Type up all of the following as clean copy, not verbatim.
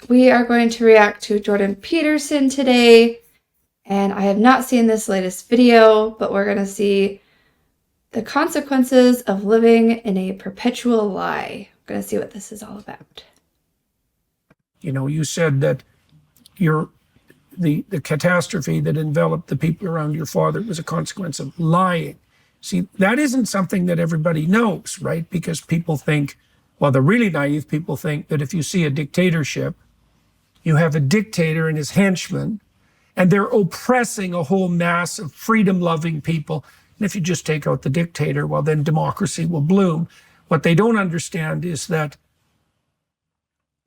We are going to react to Jordan Peterson today, and I have not seen this latest video, but we're going to see the consequences of living in a perpetual lie. We're going to see what this is all about. You know, you said that the catastrophe that enveloped the people around your father was a consequence of lying. See, that isn't something that everybody knows, right? Because people think, well, the really naive people think that if you see a dictatorship, you have a dictator and his henchmen, and they're oppressing a whole mass of freedom-loving people. And if you just take out the dictator, well, then democracy will bloom. What they don't understand is that,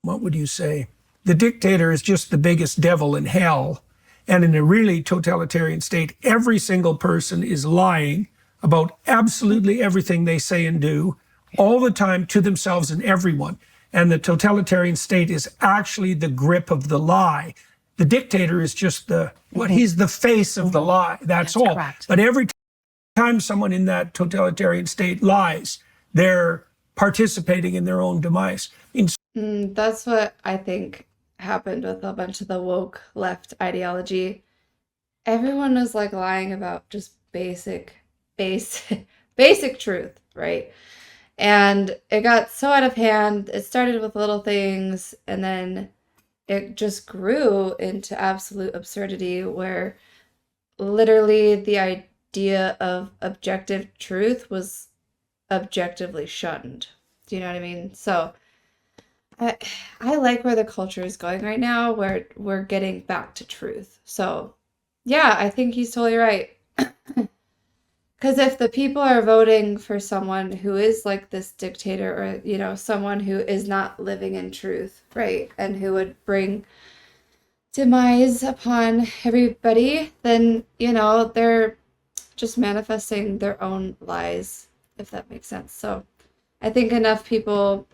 what would you say? The dictator is just the biggest devil in hell. And in a really totalitarian state, every single person is lying about absolutely everything they say and do all the time to themselves and everyone. And the totalitarian state is actually the grip of the lie. The dictator is just he's the face of the lie. That's all. Correct. But every time someone in that totalitarian state lies, they're participating in their own demise. That's what I think happened with a bunch of the woke left ideology. Everyone was like lying about just basic truth, right? And it got so out of hand. It started with little things, and then it just grew into absolute absurdity where literally the idea of objective truth was objectively shunned. Do you know what I mean? So I like where the culture is going right now, where we're getting back to truth. So yeah, I think he's totally right. Because if the people are voting for someone who is like this dictator, or, you know, someone who is not living in truth, right, and who would bring demise upon everybody, then, you know, they're just manifesting their own lies, if that makes sense. So I think enough people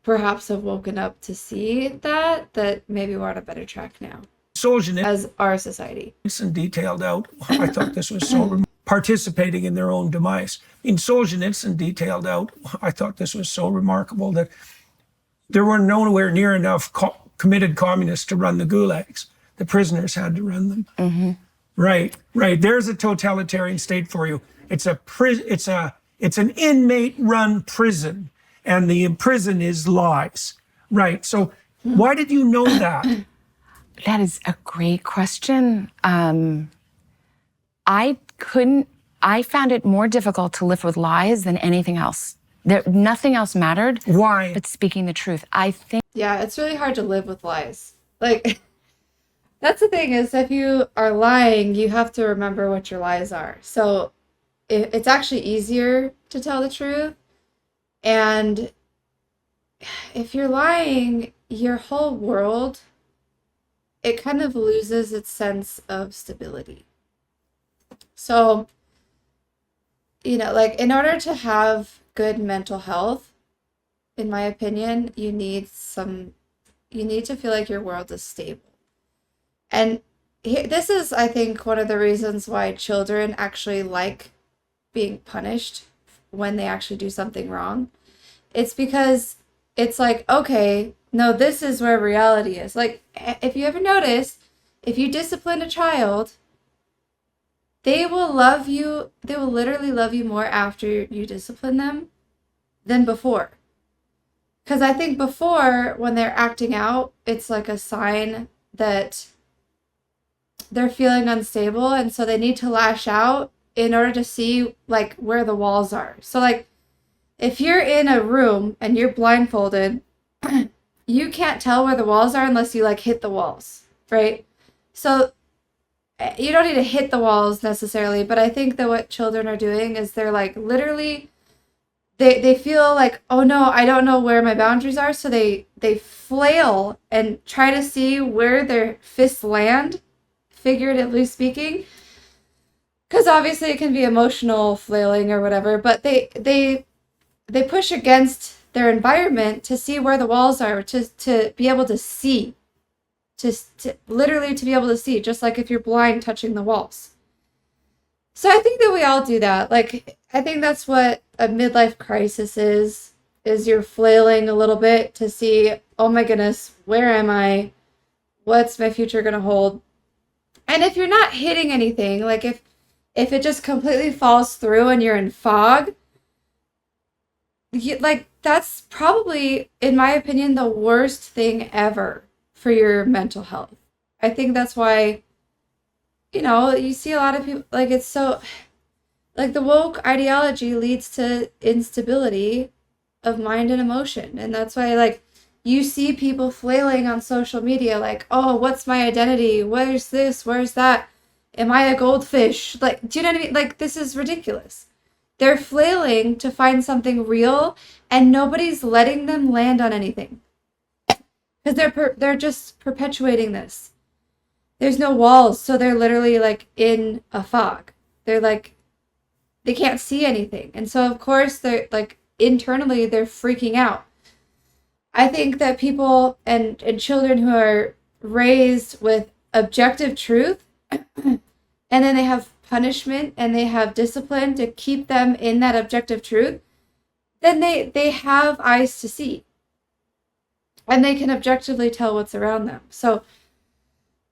perhaps have woken up to see that maybe we're on a better track now as our society. And detailed out, I thought this was so participating in their own demise. Solzhenitsyn detailed out, I thought this was so remarkable, that there were nowhere near enough committed communists to run the gulags. The prisoners had to run them. Mm-hmm. Right. There's a totalitarian state for you. It's an inmate-run prison, and the prison is lies. Right. So why did you know that? That is a great question. I found it more difficult to live with lies than anything else. Nothing else mattered. Why? But speaking the truth. I think. Yeah, it's really hard to live with lies. Like, that's the thing, is if you are lying, you have to remember what your lies are. So it's actually easier to tell the truth. And if you're lying, your whole world, it kind of loses its sense of stability. So, you know, like, in order to have good mental health, in my opinion, you need to feel like your world is stable. And this is, I think, one of the reasons why children actually like being punished when they actually do something wrong. It's because it's like, okay, no, this is where reality is. Like, if you ever notice, if you discipline a child, they will love you. They will literally love you more after you discipline them than before. Because I think before, when they're acting out, it's like a sign that they're feeling unstable, and so they need to lash out in order to see, like, where the walls are. So, like, if you're in a room and you're blindfolded, you can't tell where the walls are unless you, like, hit the walls, right? So you don't need to hit the walls necessarily, but I think that what children are doing is they're, like, literally, they feel like, oh no, I don't know where my boundaries are, so they flail and try to see where their fists land, figuratively speaking, because obviously it can be emotional flailing or whatever, but they push against their environment to see where the walls are, to be able to see, to literally to be able to see, just like if you're blind touching the walls. So I think that we all do that. Like, I think that's what a midlife crisis is you're flailing a little bit to see, oh my goodness, where am I? What's my future going to hold? And if you're not hitting anything, like if it just completely falls through and you're in fog, like that's probably, in my opinion, the worst thing ever for your mental health. I think that's why, you see a lot of people, like it's so, like the woke ideology leads to instability of mind and emotion. And that's why, like, you see people flailing on social media, like, oh, what's my identity? Where's this? Where's that? Am I a goldfish? Like, do you know what I mean? Like, this is ridiculous. They're flailing to find something real, and nobody's letting them land on anything because they're just perpetuating this. There's no walls, so they're literally like in a fog. They're like they can't see anything, and so of course they're like internally they're freaking out. I think that people and children who are raised with objective truth and then they have punishment and they have discipline to keep them in that objective truth, then they have eyes to see and they can objectively tell what's around them. So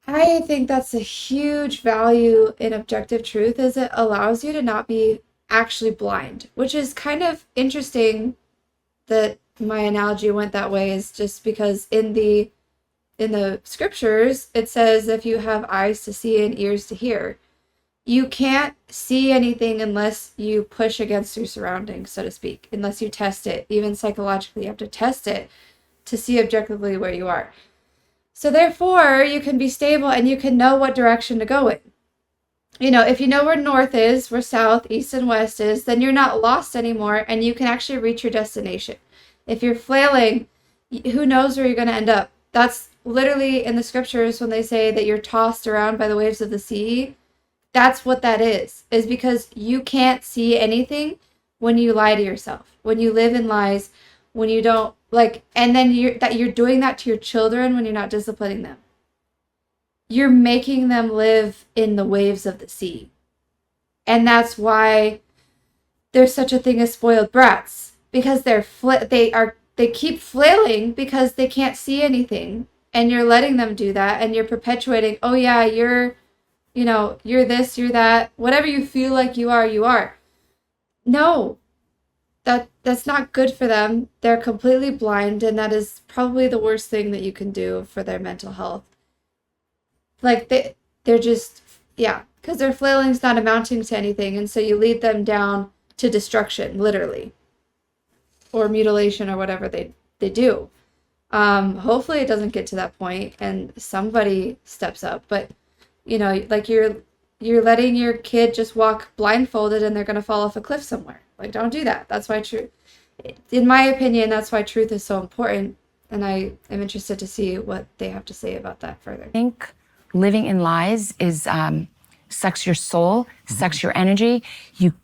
I think that's a huge value in objective truth is it allows you to not be actually blind, which is kind of interesting that my analogy went that way is just because in the scriptures it says if you have eyes to see and ears to hear, you can't see anything unless you push against your surroundings, so to speak, unless you test it. Even psychologically, you have to test it to see objectively where you are. So therefore, you can be stable and you can know what direction to go in. If you know where north is, where south, east, and west is, then you're not lost anymore and you can actually reach your destination. If you're flailing, who knows where you're going to end up? That's literally in the scriptures when they say that you're tossed around by the waves of the sea. That's what that is because you can't see anything when you lie to yourself, when you live in lies, when you don't and then you're doing that to your children when you're not disciplining them. You're making them live in the waves of the sea. And that's why there's such a thing as spoiled brats, because they keep flailing because they can't see anything, and you're letting them do that, and you're perpetuating, oh yeah, you're this, you're that, whatever you feel like you are, you are. No, that's not good for them. They're completely blind, and that is probably the worst thing that you can do for their mental health. Like they're just, yeah, because their flailing's not amounting to anything, and so you lead them down to destruction, literally, or mutilation, or whatever they do. Hopefully it doesn't get to that point and somebody steps up, but like you're letting your kid just walk blindfolded and they're going to fall off a cliff somewhere. Like, don't do that. That's why in my opinion, that's why truth is so important. And I am interested to see what they have to say about that further. I think living in lies is sucks your soul, sucks your energy.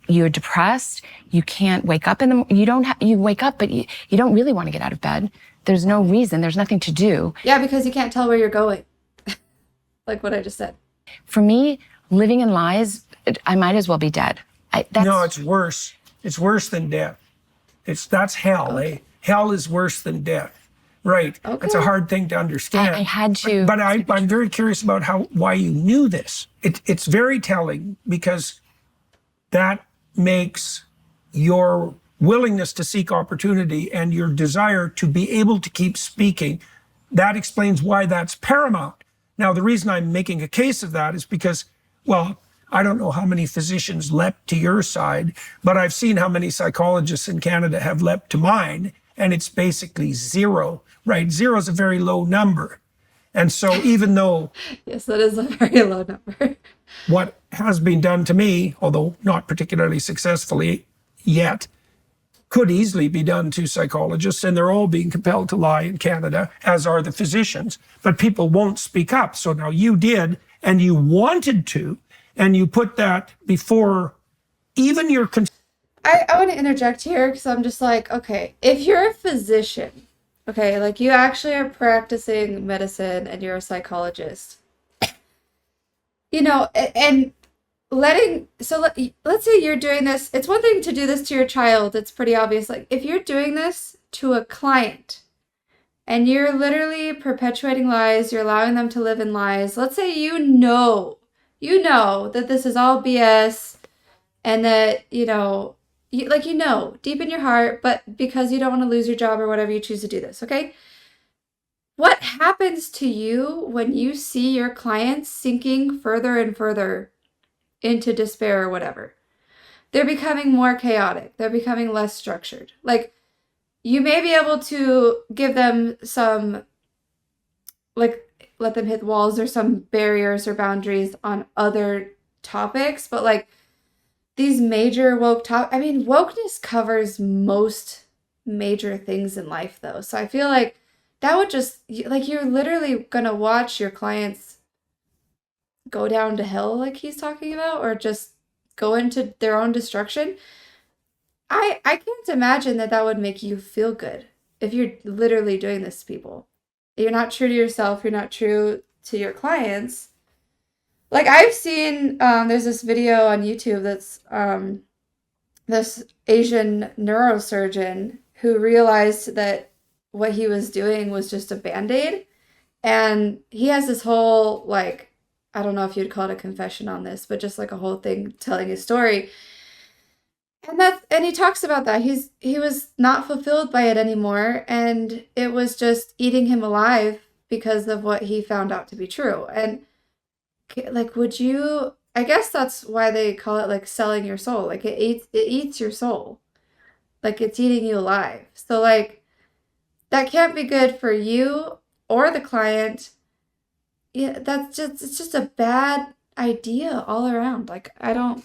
You're depressed. You can't wake up you wake up, but you don't really want to get out of bed. There's no reason. There's nothing to do. Yeah, because you can't tell where you're going. Like what I just said. For me, living in lies, I might as well be dead. No, it's worse. It's worse than death. That's hell, okay. Hell is worse than death. Right. Okay. It's a hard thing to understand. I had to. But I'm very curious about why you knew this. It's very telling because that makes your willingness to seek opportunity and your desire to be able to keep speaking, that explains why that's paramount. Now, the reason I'm making a case of that is because, well, I don't know how many physicians leapt to your side, but I've seen how many psychologists in Canada have leapt to mine, and it's basically zero, right? Zero is a very low number. And so even though... Yes, that is a very low number. What has been done to me, although not particularly successfully yet, could easily be done to psychologists, and they're all being compelled to lie in Canada, as are the physicians, but people won't speak up. So now you did, and you wanted to, and you put that before even your... I want to interject here because I'm just like, okay, if you're a physician, okay, like you actually are practicing medicine and you're a psychologist, and let's say you're doing this. It's one thing to do this to your child. It's pretty obvious. Like if you're doing this to a client and you're literally perpetuating lies, you're allowing them to live in lies. Let's say you know that this is all BS and that, deep in your heart, but because you don't want to lose your job or whatever, you choose to do this, okay? What happens to you when you see your clients sinking further and further into despair or whatever? They're becoming more chaotic. They're becoming less structured. Like, you may be able to give them some, like, let them hit walls or some barriers or boundaries on other topics, but like these major wokeness covers most major things in life though. So I feel like that would just, like, you're literally gonna watch your clients go down to hell like he's talking about, or just go into their own destruction. I can't imagine that would make you feel good if you're literally doing this to people. You're not true to yourself, you're not true to your clients. Like, I've seen, there's this video on YouTube that's this Asian neurosurgeon who realized that what he was doing was just a Band-Aid. And he has this whole, like, I don't know if you'd call it a confession on this, but just like a whole thing telling his story. And he talks about that. He was not fulfilled by it anymore, and it was just eating him alive because of what he found out to be true. And like, I guess that's why they call it like selling your soul. Like, it eats your soul. Like, it's eating you alive. So like, that can't be good for you or the client. Yeah, it's just a bad idea all around. Like, I don't.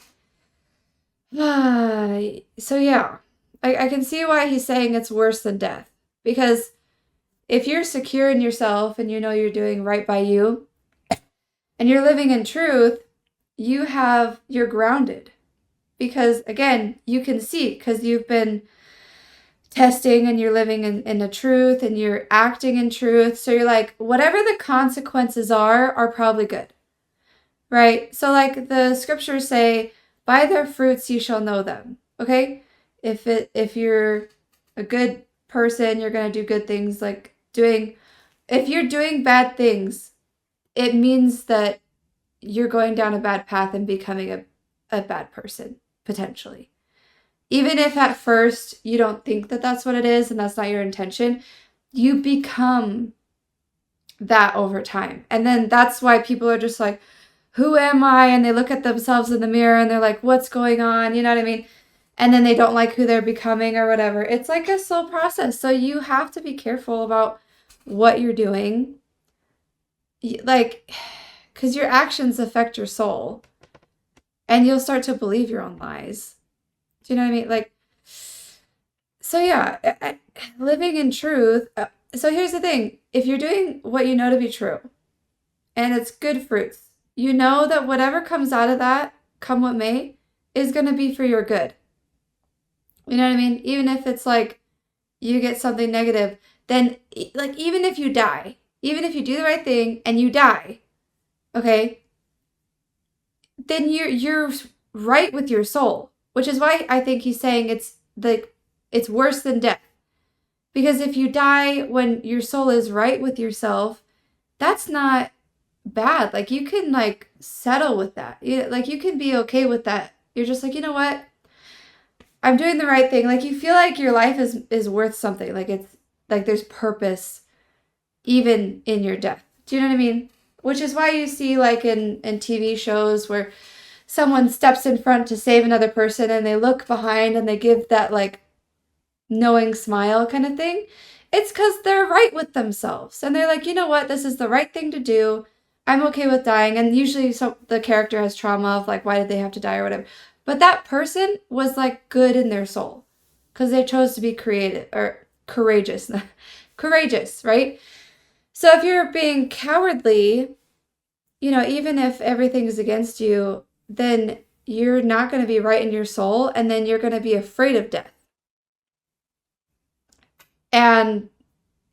So yeah, I can see why he's saying it's worse than death. Because if you're secure in yourself and you know you're doing right by you and you're living in truth, you're grounded. Because again, you can see, because you've been testing and you're living in the truth and you're acting in truth. So you're like, whatever the consequences are probably good. Right? So like the scriptures say, by their fruits you shall know them. Okay? If you're a good person, you're going to do good things. If you're doing bad things, it means that you're going down a bad path and becoming a bad person, potentially. Even if at first you don't think that that's what it is and that's not your intention, you become that over time. And then that's why people are just like, who am I? And they look at themselves in the mirror and they're like, what's going on? You know what I mean? And then they don't like who they're becoming or whatever. It's like a slow process. So you have to be careful about what you're doing. Like, because your actions affect your soul. And you'll start to believe your own lies. Do you know what I mean? Like, so yeah, living in truth. So here's the thing. If you're doing what you know to be true, and it's good fruits, you know that whatever comes out of that, come what may, is going to be for your good. You know what I mean? Even if it's like you get something negative, then like even if you die, even if you do the right thing and you die, okay, then you're right with your soul, which is why I think he's saying it's worse than death. Because if you die when your soul is right with yourself, that's not bad. Like, you can like settle with that. You can be okay with that. You're just like, you know what? I'm doing the right thing. Like, you feel like your life is worth something. Like, it's like there's purpose even in your death. Do you know what I mean? Which is why you see like in TV shows where someone steps in front to save another person and they look behind and they give that like knowing smile kind of thing. It's because they're right with themselves. And they're like, you know what? This is the right thing to do. I'm okay with dying. And usually the character has trauma of like, why did they have to die or whatever. But that person was like good in their soul because they chose to be creative or courageous. Courageous, right? So if you're being cowardly, even if everything is against you, then you're not going to be right in your soul, and then you're going to be afraid of death. And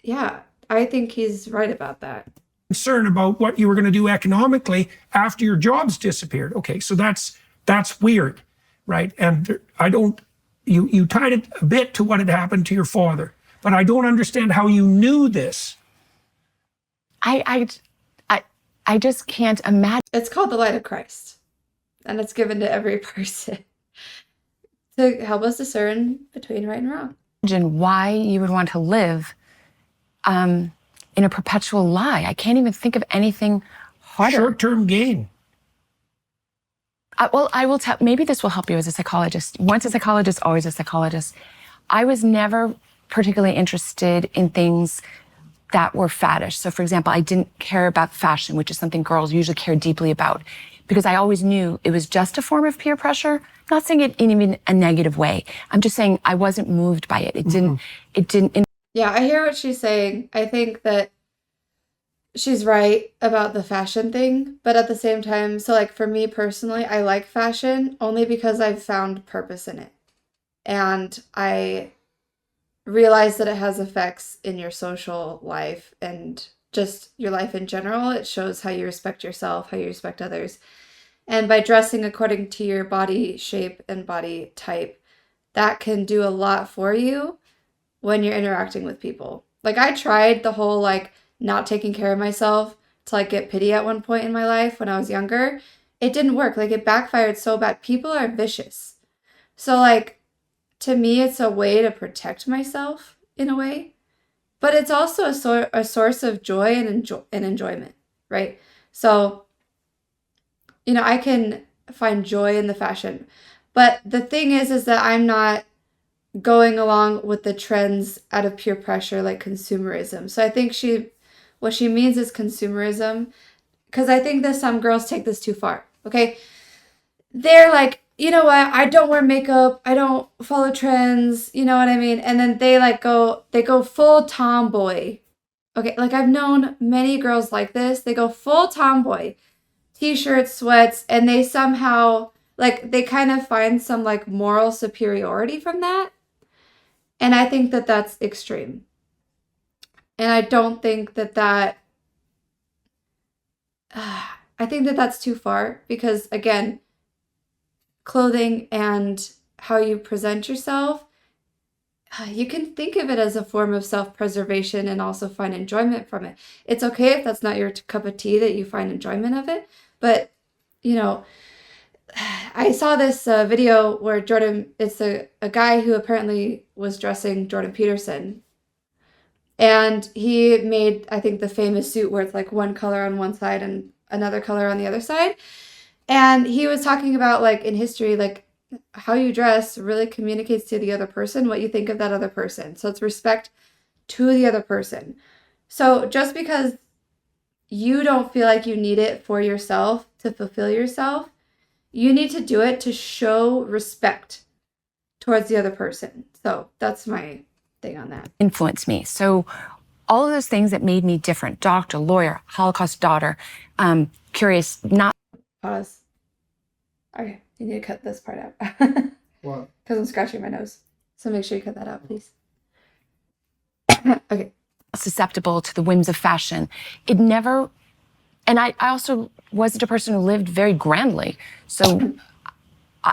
yeah, I think he's right about that. Concern about what you were going to do economically after your jobs disappeared. Okay, so that's weird, right? And you tied it a bit to what had happened to your father. but I don't understand how you knew this. I just can't imagine It's called the light of Christ, and it's given to every person to help us discern between right and wrong. why you would want to live in a perpetual lie. I can't even think of anything harder. Short-term gain. Well, I will tell, maybe this will help you as a psychologist. Once a psychologist, always a psychologist. I was never particularly interested in things that were faddish. So for example, I didn't care about fashion, which is something girls usually care deeply about, because I always knew it was just a form of peer pressure. I'm not saying it in even a negative way. I'm just saying I wasn't moved by it. It didn't. Yeah, I hear what she's saying. I think that she's right about the fashion thing, but at the same time, so like for me personally, I like fashion only because I've found purpose in it. And I realize that it has effects in your social life and just your life in general. It shows how you respect yourself, how you respect others. And by dressing according to your body shape and body type, that can do a lot for you when you're interacting with people. Like I tried the whole like not taking care of myself to like get pity at one point in my life when I was younger. It didn't work. Like it backfired so bad. People are vicious. So like to me, it's a way to protect myself in a way, but it's also a source of joy and enjoyment, right? So, you know, I can find joy in the fashion, but the thing is that I'm not going along with the trends out of peer pressure, like consumerism. So I think what she means is consumerism, because I think that some girls take this too far. Okay, they're like, you know what, I don't wear makeup, I don't follow trends, you know what I mean? And then they go full tomboy. Okay, like I've known many girls like this. They go full tomboy, t-shirts, sweats, and they somehow like they kind of find some like moral superiority from that. And I think that that's extreme. And I don't think that I think that that's too far because again, clothing and how you present yourself, you can think of it as a form of self-preservation and also find enjoyment from it. It's okay if that's not your cup of tea that you find enjoyment of it, but you know, I saw this video where it's a guy who apparently was dressing Jordan Peterson, and he made, I think, the famous suit where it's like one color on one side and another color on the other side. And he was talking about like in history, like how you dress really communicates to the other person what you think of that other person. So it's respect to the other person. So just because you don't feel like you need it for yourself to fulfill yourself, you need to do it to show respect towards the other person. So that's my thing on that. Influenced me. So all of those things that made me different, doctor, lawyer, Holocaust daughter, curious, not. Pause. Okay, you need to cut this part out. What? Because I'm scratching my nose. So make sure you cut that out, please. Okay. Susceptible to the whims of fashion. It never, and I also wasn't a person who lived very grandly. So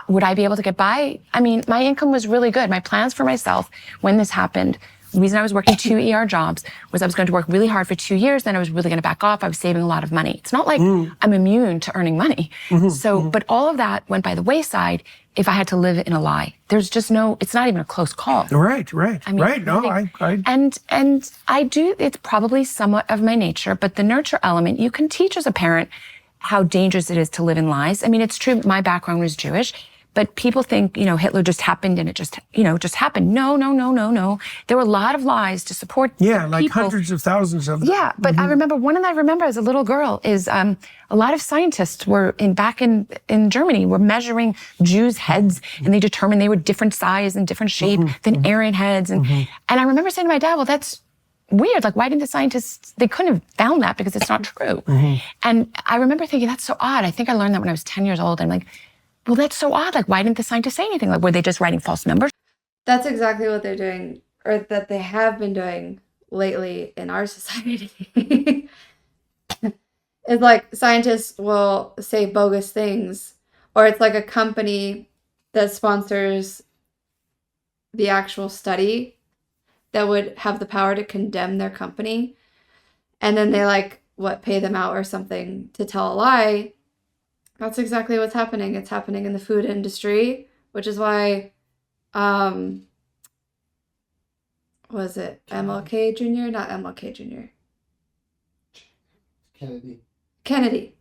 would I be able to get by? I mean, my income was really good. My plans for myself when this happened, the reason I was working 2 ER jobs was I was going to work really hard for 2 years, then I was really going to back off. I was saving a lot of money. It's not like I'm immune to earning money. But all of that went by the wayside if I had to live in a lie. There's just it's not even a close call. Right. I mean, Right. No, I And I do, it's probably somewhat of my nature, but the nurture element, you can teach as a parent how dangerous it is to live in lies. I mean, it's true, my background was Jewish, but people think, Hitler just happened and it just happened. No. There were a lot of lies to support like people. hundreds of thousands of them. Yeah, but I remember, one that I remember as a little girl is a lot of scientists were back in Germany were measuring Jews' heads, and they determined they were different size and different shape than Aryan heads. And I remember saying to my dad, well, that's weird. Like, why didn't the scientists, they couldn't have found that because it's not true. And I remember thinking, that's so odd. I think I learned that when I was 10 years old. I'm like, well, that's so odd. Like, why didn't the scientists say anything? Like, were they just writing false numbers? That's exactly what they're doing, or that they have been doing lately in our society. It's like scientists will say bogus things, or it's like a company that sponsors the actual study, that would have the power to condemn their company. And then they like, what, pay them out or something to tell a lie. That's exactly what's happening. It's happening in the food industry, which is why, was it MLK Jr.? Not MLK Jr. Kennedy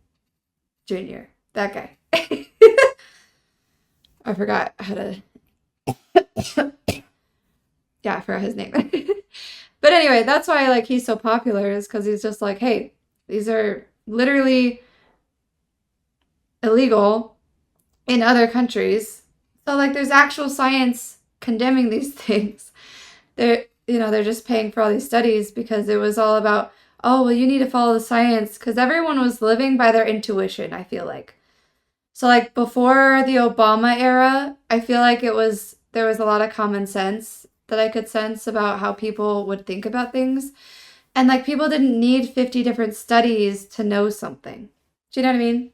Jr. That guy. I forgot how to. Yeah, I forgot his name. But anyway, that's why like he's so popular, is because he's just like, hey, these are literally illegal in other countries. So like there's actual science condemning these things. They're just paying for all these studies because it was all about, oh, well, you need to follow the science, because everyone was living by their intuition, I feel like. So like before the Obama era, I feel like there was a lot of common sense that I could sense about how people would think about things. And like people didn't need 50 different studies to know something. Do you know what I mean?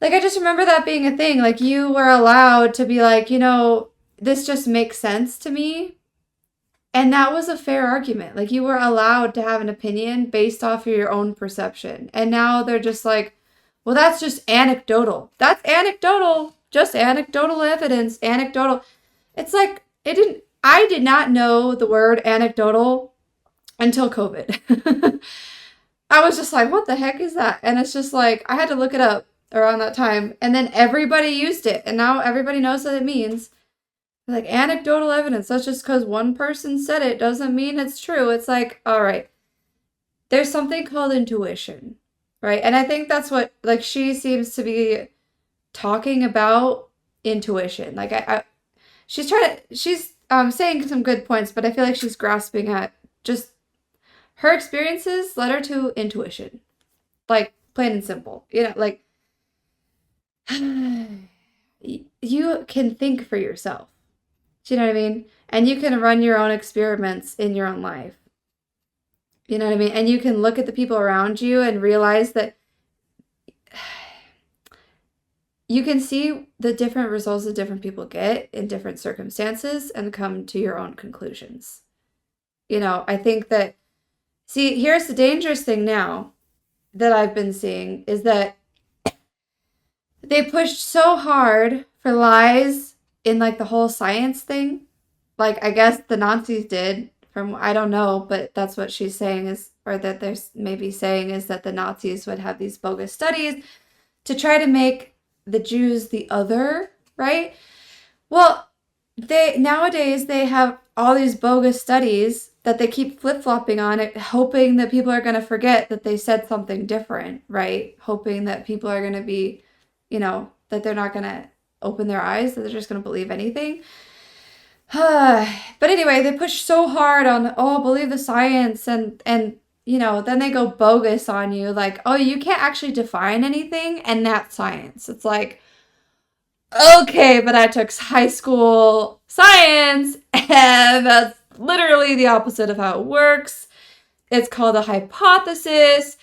Like I just remember that being a thing. Like you were allowed to be like, this just makes sense to me. And that was a fair argument. Like you were allowed to have an opinion based off of your own perception. And now they're just like, well, that's just anecdotal. That's anecdotal. Just anecdotal evidence. Anecdotal. It's like, I did not know the word anecdotal until COVID. I was just like, what the heck is that? And it's just like, I had to look it up around that time. And then everybody used it. And now everybody knows what it means. Like anecdotal evidence. That's just because one person said it doesn't mean it's true. It's like, all right, there's something called intuition, right? And I think that's what, like, she seems to be talking about intuition. Like she's saying some good points, but I feel like she's grasping at just her experiences led her to intuition, like plain and simple. Like you can think for yourself. Do you know what I mean? And you can run your own experiments in your own life. You know what I mean? And you can look at the people around you and realize that you can see the different results that different people get in different circumstances and come to your own conclusions. I think that, see, here's the dangerous thing now that I've been seeing is that they pushed so hard for lies in like the whole science thing. Like I guess the Nazis did, I don't know, but that's what she's saying is, or that there's maybe saying is that the Nazis would have these bogus studies to try to make the Jews the other, right? Well, nowadays they have all these bogus studies that they keep flip-flopping on it, hoping that people are going to forget that they said something different, right? Hoping that people are going to be, that they're not going to open their eyes, that they're just going to believe anything. But anyway, they push so hard on, oh, believe the science, and then they go bogus on you, like, oh, you can't actually define anything, and that's science. It's like, okay, but I took high school science, and that's literally the opposite of how it works. It's called a hypothesis,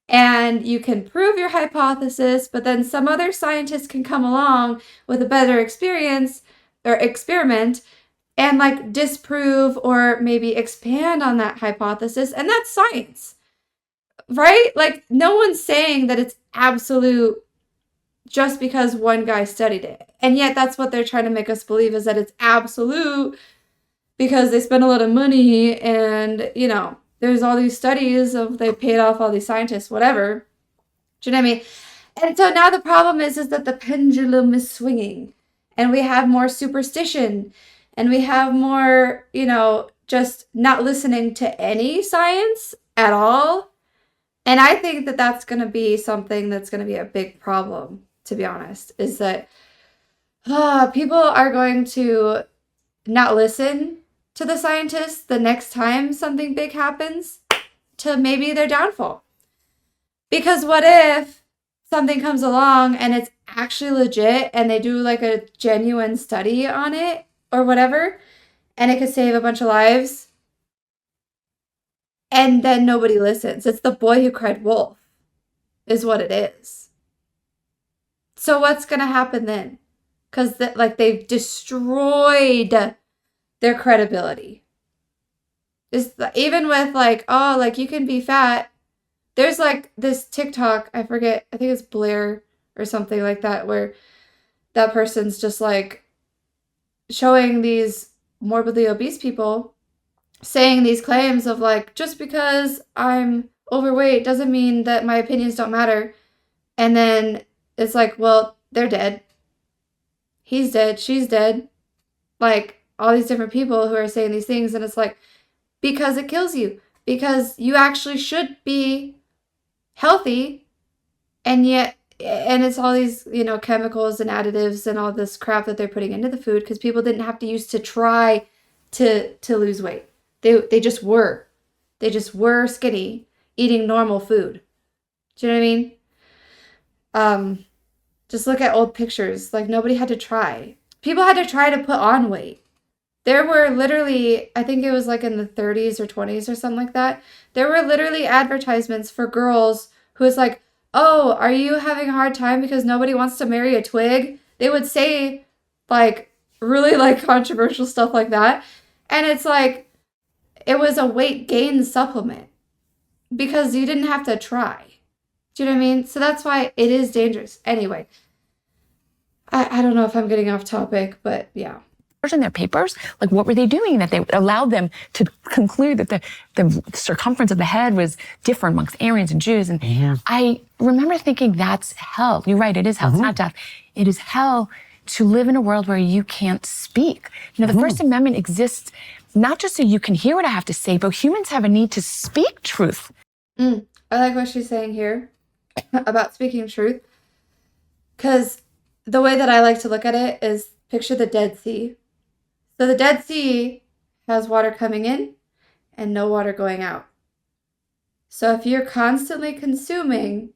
and you can prove your hypothesis, but then some other scientist can come along with a better experience or experiment and like disprove or maybe expand on that hypothesis, and that's science, right? Like no one's saying that it's absolute just because one guy studied it, and yet that's what they're trying to make us believe, is that it's absolute because they spend a lot of money, and there's all these studies of they paid off all these scientists, whatever. Do you know what I mean? And so now the problem is that the pendulum is swinging, and we have more superstition, and we have more, just not listening to any science at all. And I think that that's going to be something that's going to be a big problem, to be honest, is that people are going to not listen to the scientists the next time something big happens, to maybe their downfall. Because what if something comes along and it's actually legit and they do like a genuine study on it or whatever, and it could save a bunch of lives, and then nobody listens? It's the boy who cried wolf is what it is. So what's going to happen then? Because they've destroyed their credibility. Even with like, oh, like you can be fat. There's like this TikTok, I forget, I think it's Blair or something like that, where that person's just like showing these morbidly obese people saying these claims of like, just because I'm overweight doesn't mean that my opinions don't matter. And then it's like, well, they're dead. He's dead. She's dead. Like all these different people who are saying these things. And it's like, because it kills you. Because you actually should be healthy. And yet, and it's all these, chemicals and additives and all this crap that they're putting into the food because people didn't have to use to try to lose weight. They just were. They just were skinny, eating normal food. Do you know what I mean? Just look at old pictures. Like nobody had to try. People had to try to put on weight. There were literally, I think it was like in the 30s or 20s or something like that. There were literally advertisements for girls who was like, oh, are you having a hard time because nobody wants to marry a twig? They would say like really like controversial stuff like that. And it's like, it was a weight gain supplement because you didn't have to try. Do you know what I mean? So that's why it is dangerous. Anyway, I don't know if I'm getting off topic, but yeah. In their papers, like what were they doing that they allowed them to conclude that the circumference of the head was different amongst Aryans and Jews? And I remember thinking that's hell. You're right, it is hell. It's not death. It is hell to live in a world where you can't speak. The First Amendment exists not just so you can hear what I have to say, but humans have a need to speak truth. I like what she's saying here about speaking truth, because the way that I like to look at it is picture the Dead Sea. So the Dead Sea has water coming in and no water going out. So if you're constantly consuming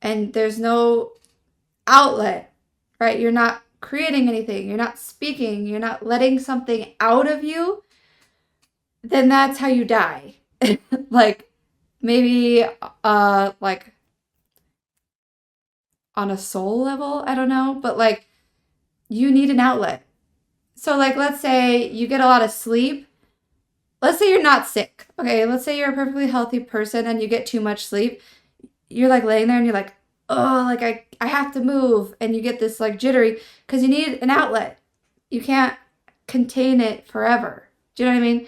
and there's no outlet, right? You're not creating anything, you're not speaking, you're not letting something out of you, then that's how you die. Like maybe like on a soul level, I don't know, but like you need an outlet. So like let's say you get a lot of sleep. Let's say you're not sick. Okay, let's say you're a perfectly healthy person and you get too much sleep. You're like laying there and you're like, oh, like I have to move. And you get this like jittery because you need an outlet. You can't contain it forever. Do you know what I mean?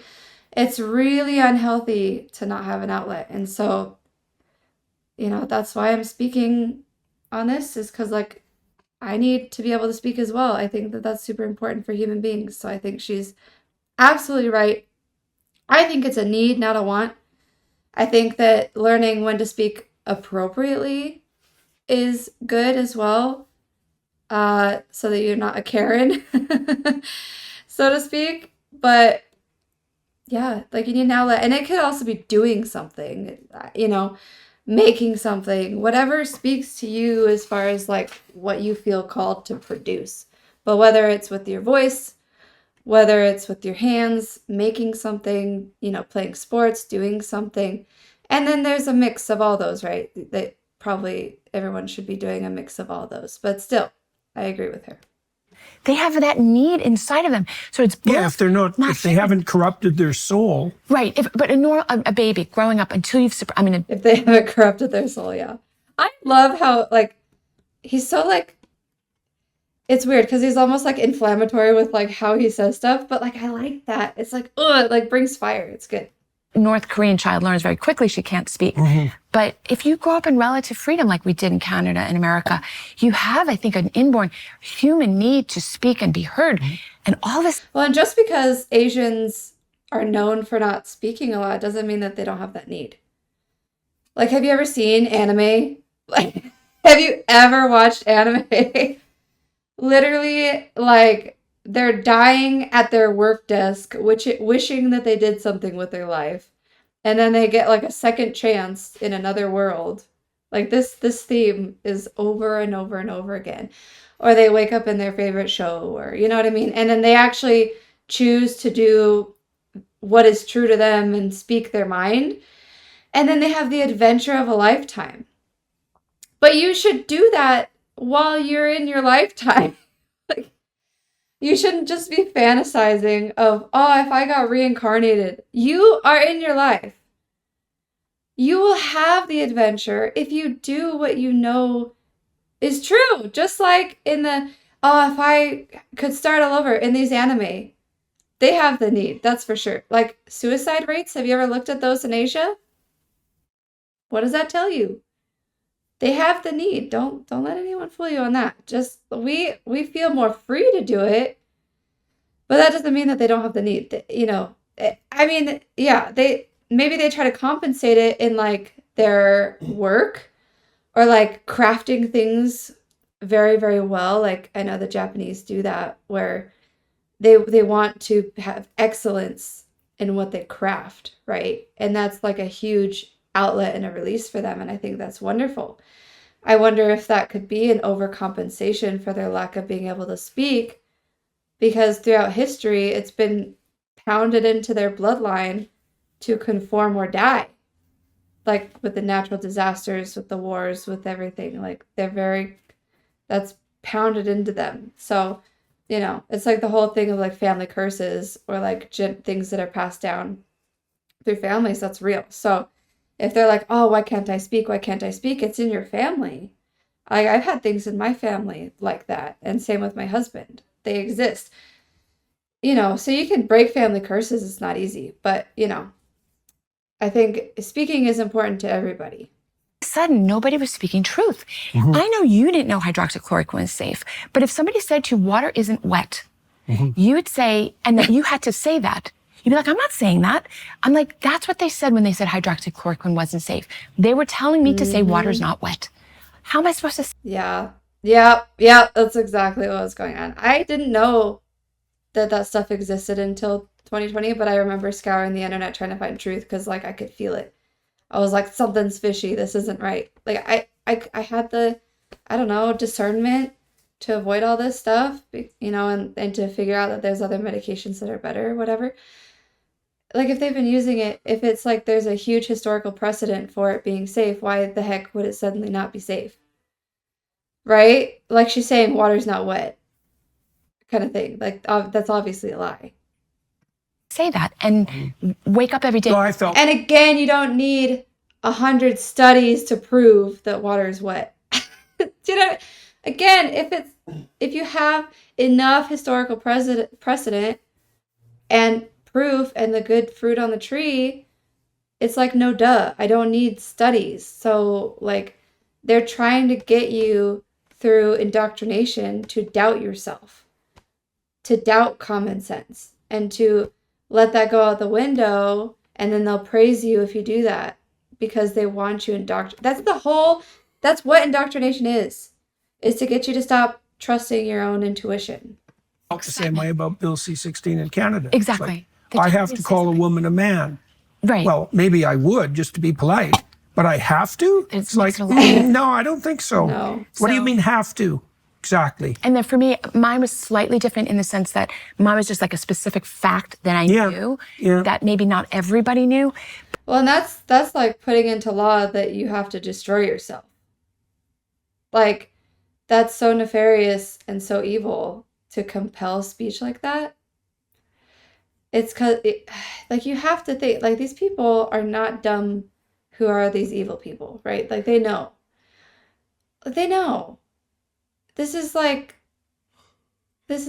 It's really unhealthy to not have an outlet. And so, that's why I'm speaking on this, is because like I need to be able to speak as well. I think that that's super important for human beings. So I think she's absolutely right. I think it's a need, not a want. I think that learning when to speak appropriately is good as well, so that you're not a Karen, so to speak. But yeah, like you need an outlet. And it could also be doing something, making something, whatever speaks to you as far as like what you feel called to produce. But whether it's with your voice, whether it's with your hands, making something, playing sports, doing something. And then there's a mix of all those, right? That probably everyone should be doing a mix of all those. But still, I agree with her. They have that need inside of them. So it's if they're not if they haven't corrupted their soul. Right. But a baby growing up until you've, if they haven't corrupted their soul, yeah. I love how, like, he's so, like, it's weird because he's almost, like, inflammatory with, like, how he says stuff. But, like, I like that. It's like, ugh, it, like, brings fire. It's good. North Korean child learns very quickly she can't speak. But if you grow up in relative freedom like we did in Canada and America, you have, I think, an inborn human need to speak and be heard. And all this. Well, and just because Asians are known for not speaking a lot doesn't mean that they don't have that need. Like, have you ever seen anime? Like, have you ever watched anime? Literally, like, they're dying at their work desk, wishing that they did something with their life. And then they get, like, a second chance in another world. Like, this theme is over and over and over again. Or they wake up in their favorite show, or, you know what I mean? And then they actually choose to do what is true to them and speak their mind. And then they have the adventure of a lifetime. But you should do that while you're in your lifetime. Like, You shouldn't just be fantasizing of, oh, if I got reincarnated. You are in your life. You will have the adventure if you do what you know is true. Just like in the, oh, if I could start all over in these anime, they have the need, that's for sure. Like suicide rates, have you ever looked at those in Asia? What does that tell you? They have the need. Don't let anyone fool you on that. Just we feel more free to do it, but that doesn't mean that they don't have the need. You know, I mean, yeah, maybe they try to compensate it in like their work or like crafting things very, very well. Like I know the Japanese do that where they want to have excellence in what they craft, right? And that's like a huge outlet and a release for them, and I think that's wonderful. I wonder if that could be an overcompensation for their lack of being able to speak, because throughout history it's been pounded into their bloodline to conform or die. Like with the natural disasters, with the wars, with everything, like that's pounded into them. So you know, it's like the whole thing of like family curses or like things that are passed down through families. That's real. So if they're like, oh, why can't I speak? Why can't I speak? It's in your family. I've had things in my family like that. And same with my husband. They exist. You know, so you can break family curses. It's not easy. But, you know, I think speaking is important to everybody. Sudden, nobody was speaking truth. I know you didn't know hydroxychloroquine was safe, but if somebody said to you, water isn't wet, you would say, and that you had to say that. You'd be like, I'm not saying that. I'm like, that's what they said when they said hydroxychloroquine wasn't safe. They were telling me to say water's not wet. How am I supposed to say? Yeah. That's exactly what was going on. I didn't know that stuff existed until 2020, but I remember scouring the internet trying to find truth because like I could feel it. I was like, something's fishy. This isn't right. Like I had the, I don't know, discernment to avoid all this stuff, you know, and to figure out that there's other medications that are better or whatever. Like if they've been using it, if it's like there's a huge historical precedent for it being safe, why the heck would it suddenly not be safe? Right? Like she's saying water's not wet kind of thing. Like that's obviously a lie. Say that and wake up every day. So I felt, And again, you don't need 100 studies to prove that water is wet. You know, again, if you have enough historical precedent and proof and the good fruit on the tree, it's like no duh. I don't need studies. So like they're trying to get you through indoctrination to doubt yourself, to doubt common sense, and to let that go out the window, and then they'll praise you if you do that because they want you indoctrinated. That's what indoctrination is to get you to stop trusting your own intuition. the same way about Bill C-16 in Canada. It's Exactly. like, I have to call a woman a man. Right. Well, maybe I would just to be polite, but I have to? It's like, makes it a lot. no, I don't think so. No. What do you So- mean have to? Exactly. And then for me, mine was slightly different in the sense that mine was just like a specific fact that I Yeah, knew yeah. that maybe not everybody knew. Well, and that's like putting into law that you have to destroy yourself. Like, that's so nefarious and so evil to compel speech like that. It's like, you have to think, like, these people are not dumb who are these evil people, right? Like, they know. They know. This is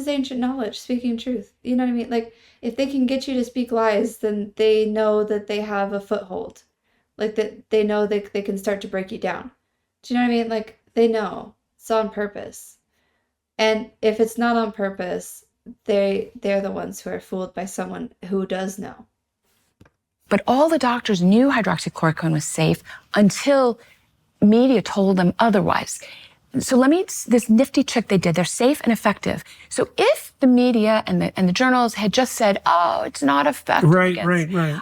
ancient knowledge, speaking truth. You know what I mean? Like, if they can get you to speak lies, then they know that they have a foothold. Like, that they know they can start to break you down. Do you know what I mean? Like, they know. It's on purpose. And if it's not on purpose, they're the ones who are fooled by someone who does know. But all the doctors knew hydroxychloroquine was safe until media told them otherwise. So this nifty trick they did, they're safe and effective. So if the media and the journals had just said, oh, it's not effective. Right.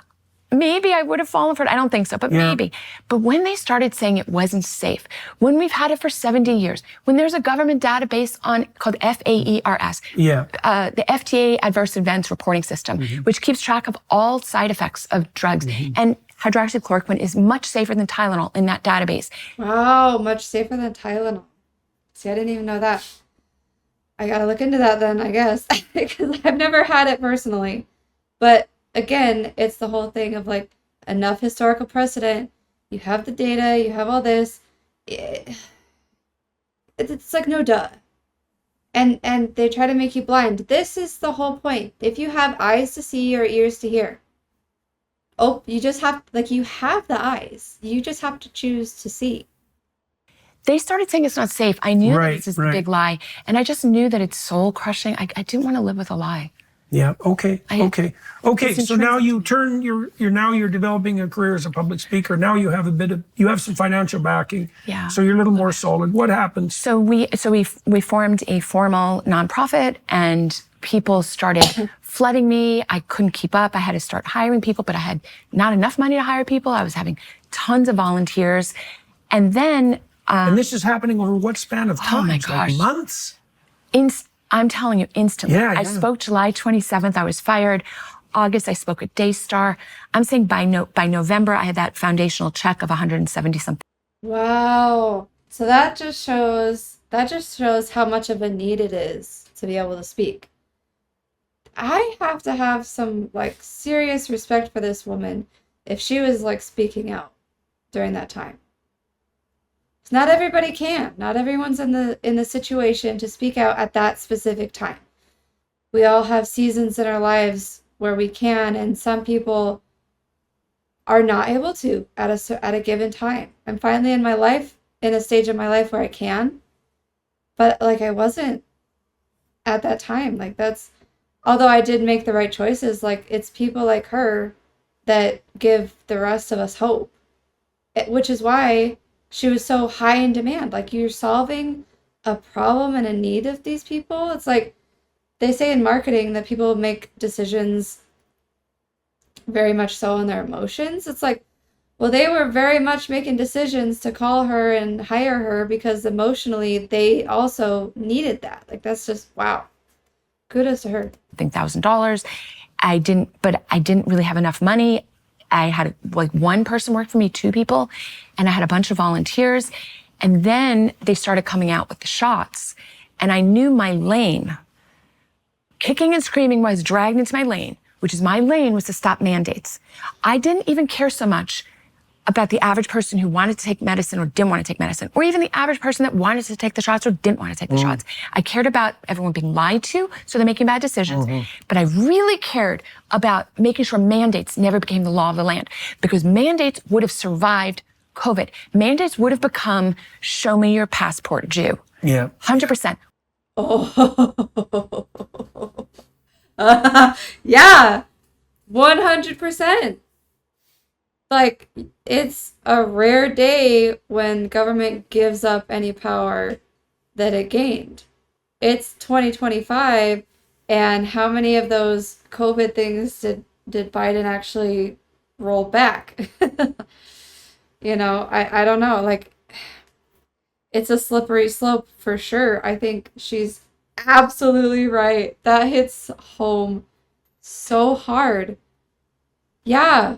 Maybe I would have fallen for it. I don't think so, but maybe. But when they started saying it wasn't safe, when we've had it for 70 years, when there's a government database called FAERS, the FDA Adverse Events Reporting System, which keeps track of all side effects of drugs. And hydroxychloroquine is much safer than Tylenol in that database. Wow, much safer than Tylenol. See, I didn't even know that. I gotta look into that then, I guess, because I've never had it personally. But again, it's the whole thing of like enough historical precedent. You have the data, you have all this. It, it's like no duh. And they try to make you blind. This is the whole point. If you have eyes to see or ears to hear, oh, you just have like you have the eyes. You just have to choose to see. They started saying it's not safe. I knew that Right, this is right. the big lie. And I just knew that it's soul crushing. I didn't want to live with a lie. Yeah. Okay. Okay. It's So now intrinsic you to me. turn you're developing a career as a public speaker. Now you have you have some financial backing. Yeah. So you're a little more solid. What happens? So we formed a formal nonprofit, and people started flooding me. I couldn't keep up. I had to start hiring people, but I had not enough money to hire people. I was having tons of volunteers. And then And this is happening over what span of time? Oh my Like gosh. months? I'm telling you, instantly. Yeah, I yeah. spoke July 27th. I was fired. August, I spoke at Daystar. I'm saying by November, I had that foundational check of 170 something. Wow. So that just shows how much of a need it is to be able to speak. I have to have some like serious respect for this woman if she was like speaking out during that time. 'Cause not everybody can. Not everyone's in the situation to speak out at that specific time. We all have seasons in our lives where we can, and some people are not able to at a given time. I'm finally in my life in a stage of my life where I can, but like I wasn't at that time. Like that's although I did make the right choices, like it's people like her that give the rest of us hope. Which is why she was so high in demand. Like you're solving a problem and a need of these people. It's like they say in marketing that people make decisions very much so on their emotions. It's like, well, they were very much making decisions to call her and hire her because emotionally they also needed that. Like that's just wow. Kudos to her. $1,000. But I didn't really have enough money. I had like one person work for me, two people, and I had a bunch of volunteers. And then they started coming out with the shots. And I knew my lane. Kicking and screaming was dragged into my lane, which is my lane was to stop mandates. I didn't even care so much about the average person who wanted to take medicine or didn't want to take medicine, or even the average person that wanted to take the shots or didn't want to take the shots. I cared about everyone being lied to, so they're making bad decisions. But I really cared about making sure mandates never became the law of the land, because mandates would have survived COVID. Mandates would have become show me your passport Jew. Yeah. 100%. Oh, yeah, 100%. Like, it's a rare day when government gives up any power that it gained. It's 2025, and how many of those COVID things did Biden actually roll back? I don't know. Like, it's a slippery slope for sure. I think she's absolutely right. That hits home so hard. Yeah.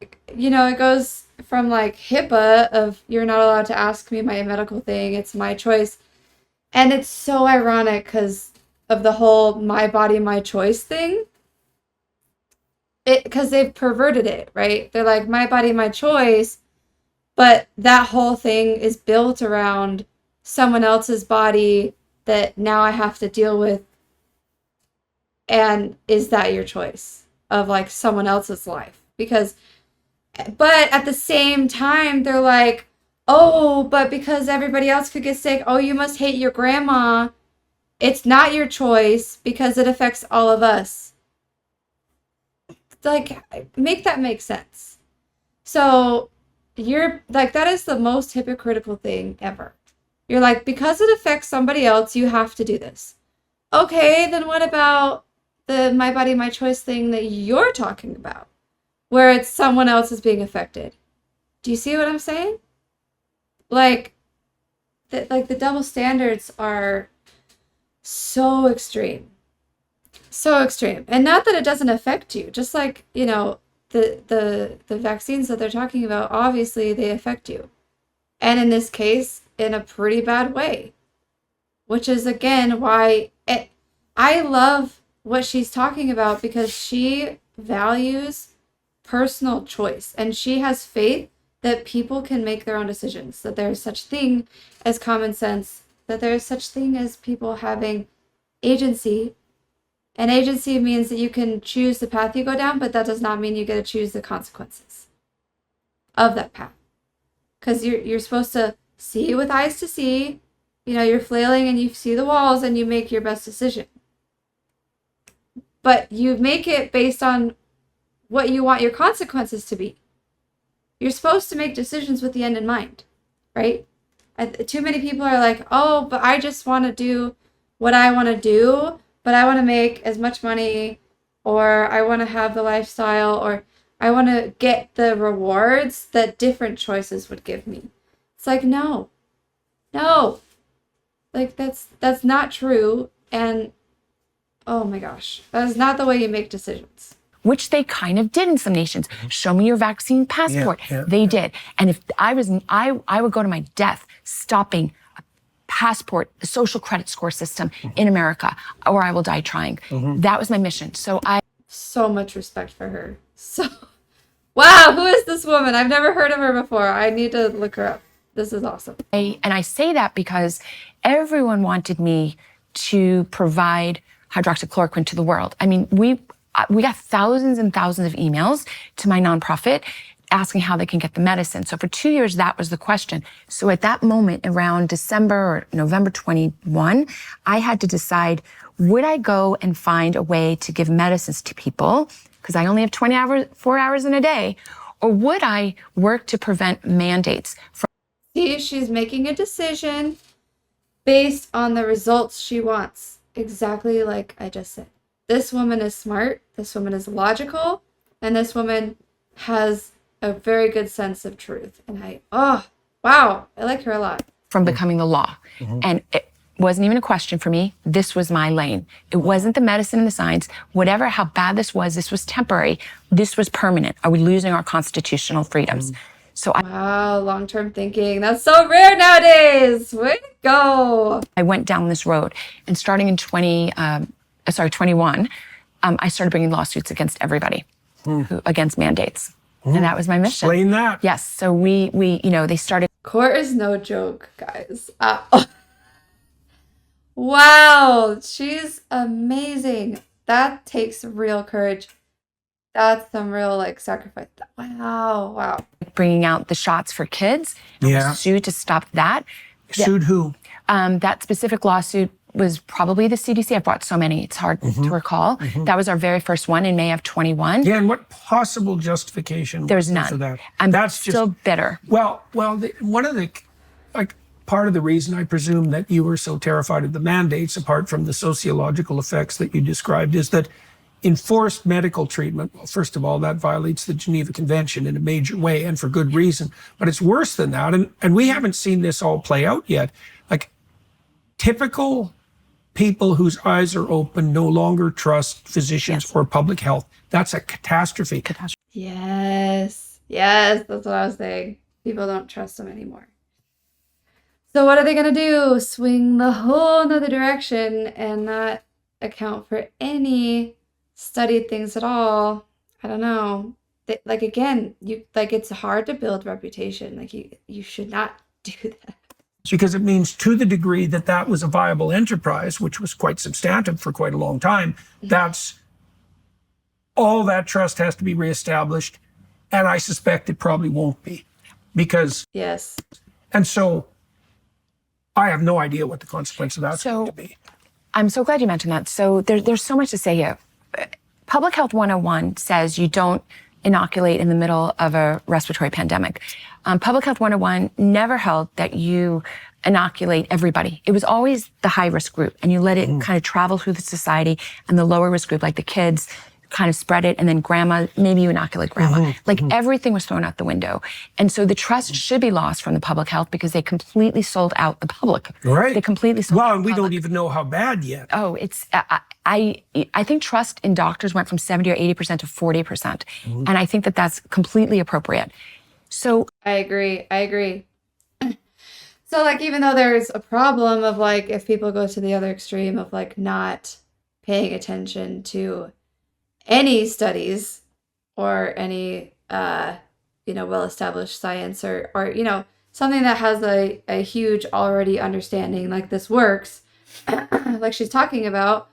It goes from like HIPAA of you're not allowed to ask me my medical thing. It's my choice. And it's so ironic because of the whole my body, my choice thing. Because they've perverted it, right? They're like, my body, my choice. But that whole thing is built around someone else's body that now I have to deal with. And is that your choice of like someone else's life? But at the same time, they're like, oh, but because everybody else could get sick, oh, you must hate your grandma. It's not your choice because it affects all of us. Like, make that make sense. So you're like, that is the most hypocritical thing ever. You're like, because it affects somebody else, you have to do this. Okay, then what about the my body, my choice thing that you're talking about, where it's someone else is being affected? Do you see what I'm saying? Like the double standards are so extreme. So extreme. And not that it doesn't affect you, just like, the vaccines that they're talking about, obviously they affect you. And in this case, in a pretty bad way. which is again why I love what she's talking about, because she values personal choice and she has faith that people can make their own decisions, that there's such thing as common sense, that there's such thing as people having agency. And agency means that you can choose the path you go down, but that does not mean you get to choose the consequences of that path. Because you're supposed to see with eyes to see, you're flailing and you see the walls and you make your best decision. But you make it based on what you want your consequences to be. You're supposed to make decisions with the end in mind, right? Too many people are like, oh, but I just want to do what I want to do, but I want to make as much money, or I want to have the lifestyle, or I want to get the rewards that different choices would give me. It's like, no, like that's not true. And oh my gosh, that is not the way you make decisions. Which they kind of did in some nations. Show me your vaccine passport. They did. And if I would go to my death stopping a passport, a social credit score system in America, or I will die trying. That was my mission. So much respect for her. Wow, who is this woman? I've never heard of her before. I need to look her up. This is awesome. And I say that because everyone wanted me to provide hydroxychloroquine to the world. I mean, we got thousands and thousands of emails to my nonprofit asking how they can get the medicine. So for 2 years, that was the question. So at that moment, around December or November 21, I had to decide, would I go and find a way to give medicines to people, because I only have 4 hours in a day, or would I work to prevent mandates from... See, she's making a decision based on the results she wants. Exactly like I just said. This woman is smart, this woman is logical, and this woman has a very good sense of truth. And wow, I like her a lot. From becoming the law. And it wasn't even a question for me. This was my lane. It wasn't the medicine and the science. Whatever, how bad this was temporary. This was permanent. Are we losing our constitutional freedoms? Wow, long-term thinking. That's so rare nowadays. Way to go. I went down this road, and starting in 21, I started bringing lawsuits against everybody, against mandates. And that was my mission. Explain that. Yes. So we they started. Court is no joke, guys. Wow, she's amazing. That takes real courage. That's some real sacrifice. Wow. Bringing out the shots for kids. Yeah. Sued to stop that. Sued who? That specific lawsuit was probably the CDC. I've brought so many, it's hard to recall. That was our very first one in May of 21. Yeah, and what possible justification There's was none. for that? I'm still bitter. Well, one of the, part of the reason I presume that you were so terrified of the mandates, apart from the sociological effects that you described, is that enforced medical treatment, well, first of all, that violates the Geneva Convention in a major way, and for good reason. But it's worse than that, and we haven't seen this all play out yet. Typical people whose eyes are open no longer trust physicians or public health. That's a catastrophe. Yes, that's what I was saying. People don't trust them anymore. So what are they going to do? Swing the whole nother direction and not account for any studied things at all? I don't know. Again, it's hard to build reputation. You should not do that. Because it means, to the degree that that was a viable enterprise, which was quite substantive for quite a long time, that's all that trust has to be reestablished. And I suspect it probably won't be, because... Yes. And so I have no idea what the consequence of that's going to be. I'm so glad you mentioned that. So there's so much to say here. Public Health 101 says you don't inoculate in the middle of a respiratory pandemic. Public Health 101 never held that you inoculate everybody. It was always the high-risk group, and you let it kind of travel through the society, and the lower-risk group, like the kids, kind of spread it, and then grandma, maybe you inoculate grandma. Everything was thrown out the window. And so the trust should be lost from the public health, because they completely sold out the public. Right. They completely sold out Well, the and we public. don't even know how bad yet. Oh, it's... I think trust in doctors went from 70 or 80% to 40%. And I think that that's completely appropriate. So I agree. So like even though there's a problem of like if people go to the other extreme of like not paying attention to any studies or any well established science or something that has a huge already understanding like this works like she's talking about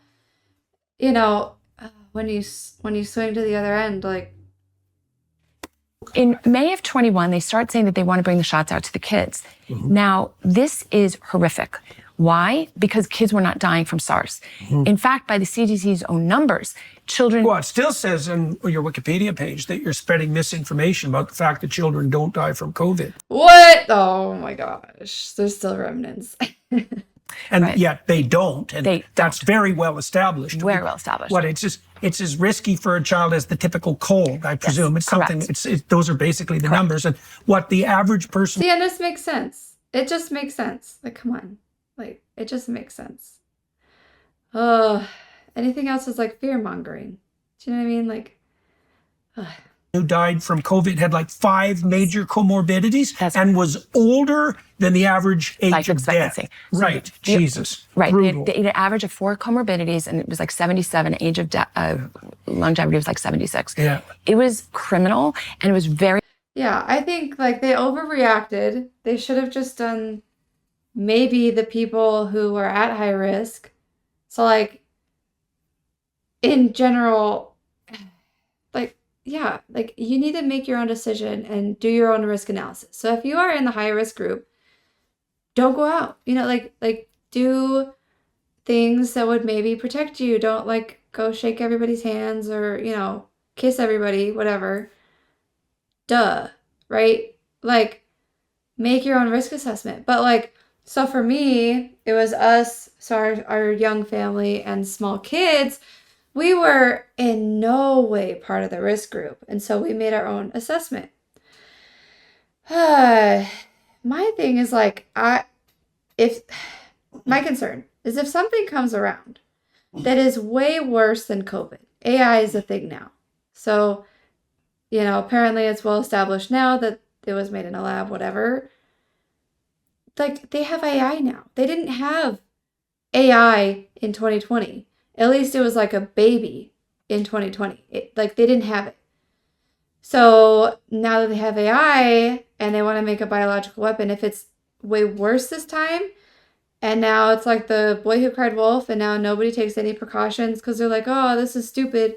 when you swing to the other end like In May of 21, they start saying that they want to bring the shots out to the kids. Now, this is horrific. Why? Because kids were not dying from SARS. In fact, by the CDC's own numbers, children. Well, it still says on your Wikipedia page that you're spreading misinformation about the fact that children don't die from COVID. what? Oh my gosh, there's still remnants. And yet they don't. And They that's very well established. Very well established. What, it's as risky for a child as the typical cold, I presume. It's something, correct. those are basically the numbers. And what the average person. See, and this makes sense. It just makes sense. Like, come on. Like, it just makes sense. Oh, anything else is like fear mongering. Do you know what I mean? Like, who died from COVID had like 5 major comorbidities and was older than the average age Life of expectancy. death. So Right. Jesus. Right. Brutal. They had an average of 4 comorbidities, and it was like 77. Age of longevity was like 76. Yeah. It was criminal, and it was very. yeah, I think like they overreacted. They should have just done maybe the people who are at high risk. So, like, in general, like, yeah, like you need to make your own decision and do your own risk analysis. So if you are in the high risk group, don't go out. Like do things that would maybe protect you. Don't like go shake everybody's hands or, kiss everybody, whatever. Duh, right? Like make your own risk assessment. But like so for me, it was us, so our young family and small kids. We were in no way part of the risk group, and so we made our own assessment. My thing is like if my concern is if something comes around that is way worse than COVID. AI is a thing now. So, apparently it's well established now that it was made in a lab, whatever. Like they have AI now. They didn't have AI in 2020. At least it was like a baby in 2020. Like they didn't have it. So now that they have AI and they want to make a biological weapon, if it's way worse this time, and now it's like the boy who cried wolf, and now nobody takes any precautions because they're like, oh, this is stupid.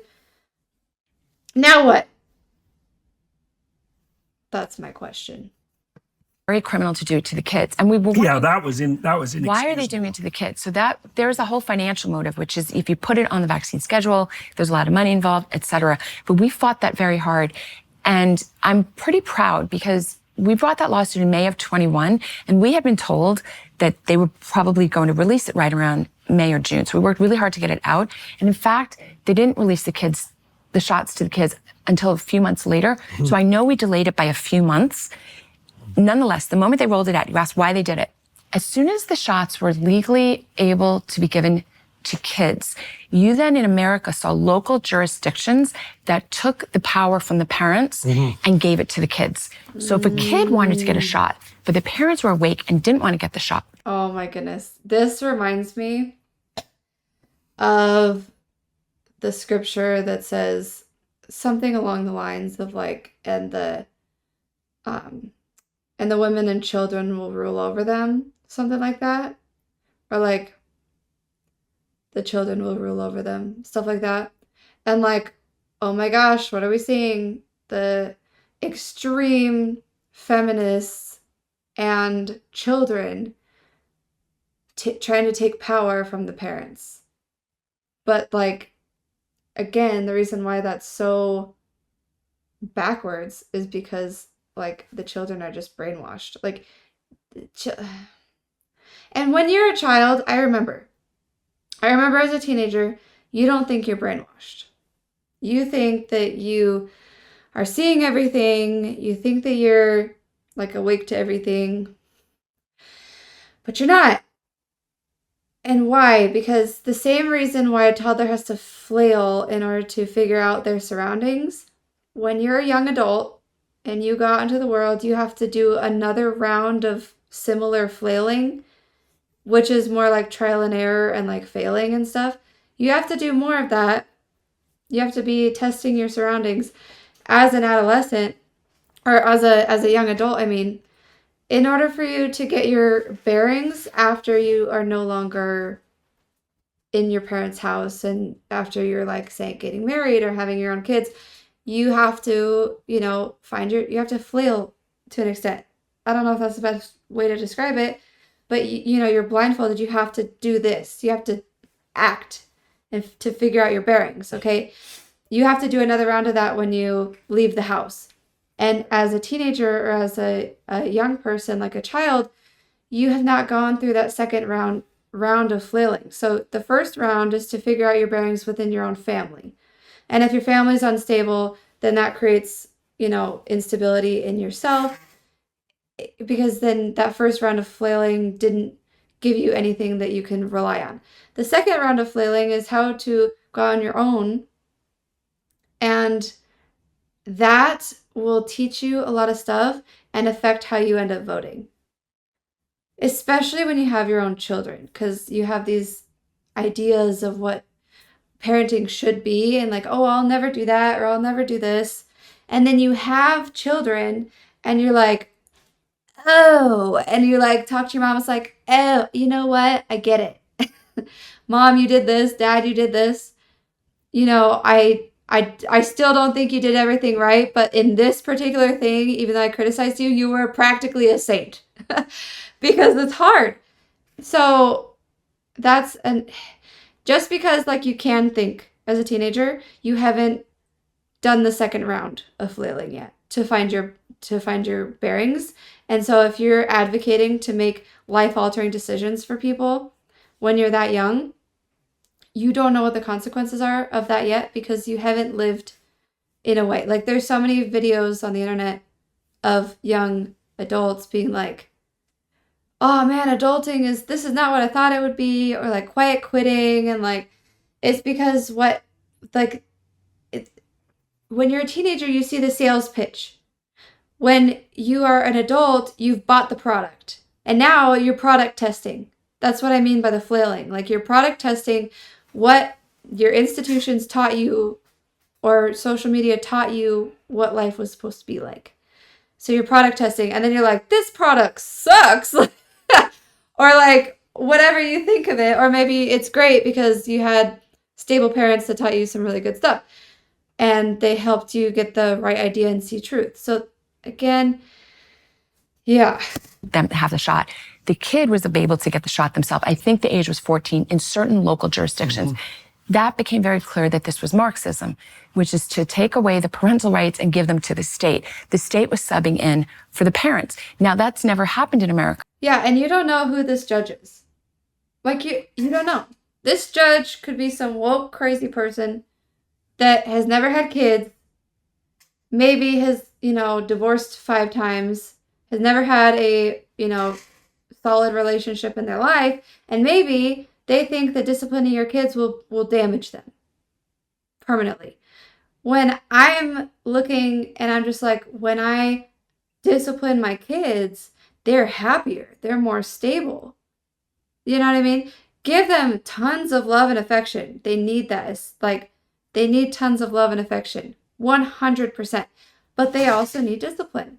Now what? That's my question. Very criminal to do to the kids, and we were. Yeah, that was inexcusable. Why are they doing it to the kids? So that there's a whole financial motive, which is if you put it on the vaccine schedule, there's a lot of money involved, et cetera. But we fought that very hard, and I'm pretty proud because we brought that lawsuit in May of 21, and we had been told that they were probably going to release it right around May or June. So we worked really hard to get it out, and in fact, they didn't release the shots to the kids until a few months later. So I know we delayed it by a few months. Nonetheless, the moment they rolled it out, you asked why they did it. As soon as the shots were legally able to be given to kids, you then in America saw local jurisdictions that took the power from the parents and gave it to the kids. So if a kid wanted to get a shot, but the parents were awake and didn't want to get the shot. Oh my goodness. This reminds me of the scripture that says something along the lines of like, and the women and children will rule over them, something like that. Or like, the children will rule over them, stuff like that. And like, oh my gosh, what are we seeing? The extreme feminists and children trying to take power from the parents. But like, again, the reason why that's so backwards is because like the children are just brainwashed. Like, and when you're a child, I remember as a teenager, you don't think you're brainwashed. You think that you are seeing everything. You think that you're like awake to everything, but you're not. And why? Because the same reason why a toddler has to flail in order to figure out their surroundings, when you're a young adult and you go out into the world, you have to do another round of similar flailing, which is more like trial and error and like failing and stuff. You have to do more of that. You have to be testing your surroundings as an adolescent, or as a young adult, I mean, in order for you to get your bearings after you are no longer in your parents' house and after you're like say getting married or having your own kids, you have to, you have to flail to an extent. I don't know if that's the best way to describe it, but you're blindfolded. You have to do this. You have to act and to figure out your bearings, okay? You have to do another round of that when you leave the house. And as a teenager or as a young person, like a child, you have not gone through that second round of flailing. So the first round is to figure out your bearings within your own family. And if your family is unstable, then that creates, instability in yourself, because then that first round of flailing didn't give you anything that you can rely on. The second round of flailing is how to go on your own, and that will teach you a lot of stuff and affect how you end up voting. Especially when you have your own children, because you have these ideas of what parenting should be, and like, oh, I'll never do that, or I'll never do this. And then you have children and you're like, oh, and you like talk to your mom, it's like, oh, you know what? I get it. Mom, you did this, Dad, you did this. I still don't think you did everything right, but in this particular thing, even though I criticized you, you were practically a saint. Because it's hard. So just because like you can think as a teenager, you haven't done the second round of flailing yet to find your bearings. And so if you're advocating to make life-altering decisions for people when you're that young, you don't know what the consequences are of that yet, because you haven't lived in a way. Like there's so many videos on the internet of young adults being like, oh man, this is not what I thought it would be, or like quiet quitting, and like it's because when you're a teenager, you see the sales pitch. When you are an adult, you've bought the product, and now you're product testing. That's what I mean by the flailing. Like you're product testing what your institutions taught you or social media taught you what life was supposed to be like. So you're product testing, and then you're like, this product sucks. Or like whatever you think of it. Or maybe it's great because you had stable parents that taught you some really good stuff and they helped you get the right idea and see truth. So again, yeah. Them to have the shot. The kid was able to get the shot themselves. I think the age was 14 in certain local jurisdictions. That became very clear that this was Marxism, which is to take away the parental rights and give them to the state. The state was subbing in for the parents. Now, that's never happened in America. Yeah, and you don't know who this judge is. Like, you don't know. This judge could be some woke, crazy person that has never had kids, maybe has, divorced 5 times, has never had a, solid relationship in their life, and maybe they think that disciplining your kids will damage them permanently. When I'm looking and I'm just like, when I discipline my kids, they're happier, they're more stable. You know what I mean? Give them tons of love and affection. They need that. It's like they need tons of love and affection, 100%. But they also need discipline,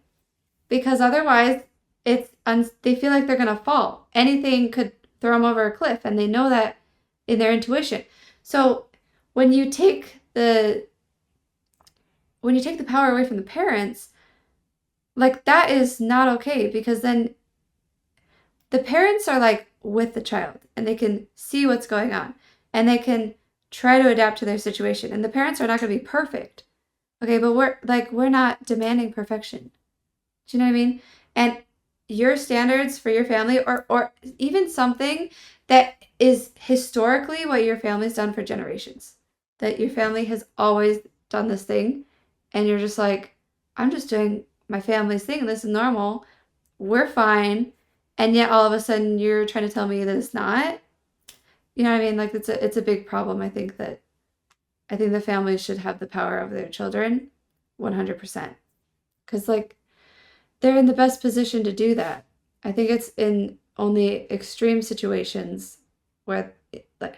because otherwise they feel like they're going to fall. Anything could throw them over a cliff, and they know that in their intuition. So when you take the power away from the parents, like that is not okay, because then the parents are like with the child and they can see what's going on and they can try to adapt to their situation, and the parents are not going to be perfect. Okay, but we're not demanding perfection. Do you know what I mean? And your standards for your family, or even something that is historically what your family's done for generations, that your family has always done this thing, and you're just like, I'm just doing my family's thing, this is normal, we're fine, and yet all of a sudden you're trying to tell me that it's not. You know what I mean? Like it's a big problem. I think the families should have the power over their children 100%, because like they're in the best position to do that. I think it's in only extreme situations where, like,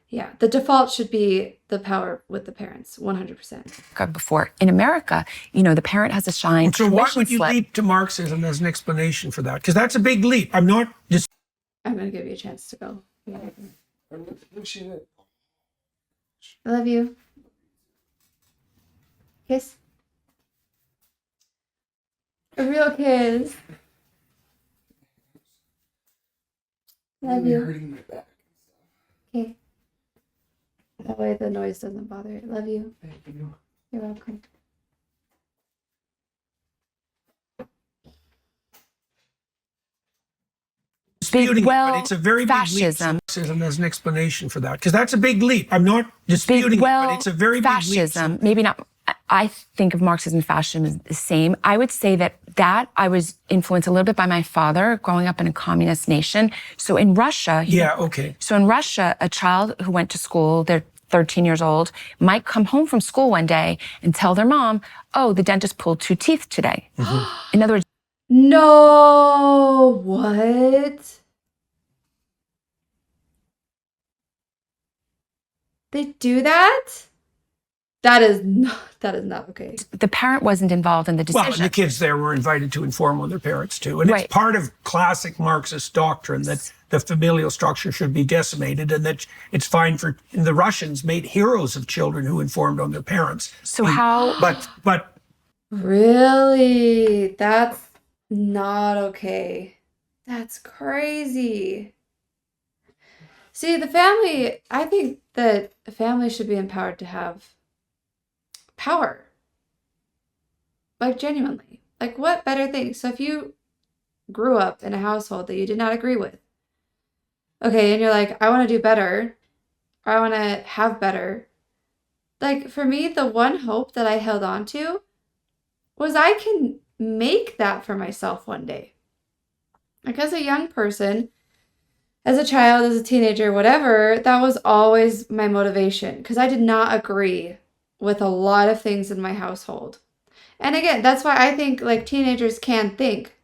yeah, the default should be the power with the parents, 100%. Before. In America, the parent has a signed So why permission would you slip. leap to Marxism as an explanation for that? Because that's a big leap. I'm not just. I'm going to give you a chance to go. I love you. Kiss. A real kiss. Love you. Hurting my back. Okay. That way the noise doesn't bother it. Love you. Thank you. You're welcome. Disputing well, it, but it's a very fascism. big leap to Marxism as an explanation for that. Because that's a big leap. I'm not disputing it, but it's a very fascism, big leap. maybe not. I think of Marxism and fascism as the same. I would say that I was influenced a little bit by my father growing up in a communist nation. So in Russia, Okay. So in Russia, a child who went to school, they're 13 years old, might come home from school one day and tell their mom, "Oh, the dentist pulled 2 teeth today." In other words, No, what? They do that? That is not okay. the parent wasn't involved in the decision. Well, and the kids there were invited to inform on their parents too. And Right. it's part of classic Marxist doctrine that the familial structure should be decimated and that it's fine for, and the Russians made heroes of children who informed on their parents. So how? But Really? That's not okay. That's crazy. See, I think that a family should be empowered to have power. Like, genuinely. Like, what better thing? So if you grew up in a household that you did not agree with, okay, and you're like, I want to do better, or I want to have better. Like, for me, the one hope that I held on to was I can make that for myself one day. Like, as a young person, as a child, as a teenager, whatever, that was always my motivation because I did not agree with a lot of things in my household. And again, that's why I think like teenagers can think.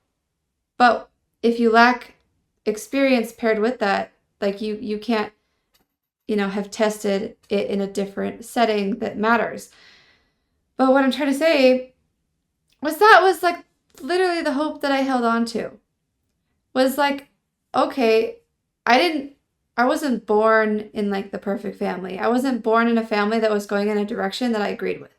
But if you lack experience paired with that, like you can't, have tested it in a different setting that matters. But what I'm trying to say was like literally the hope that I held on to. Was like, okay, I wasn't born in like the perfect family. I wasn't born in a family that was going in a direction that I agreed with.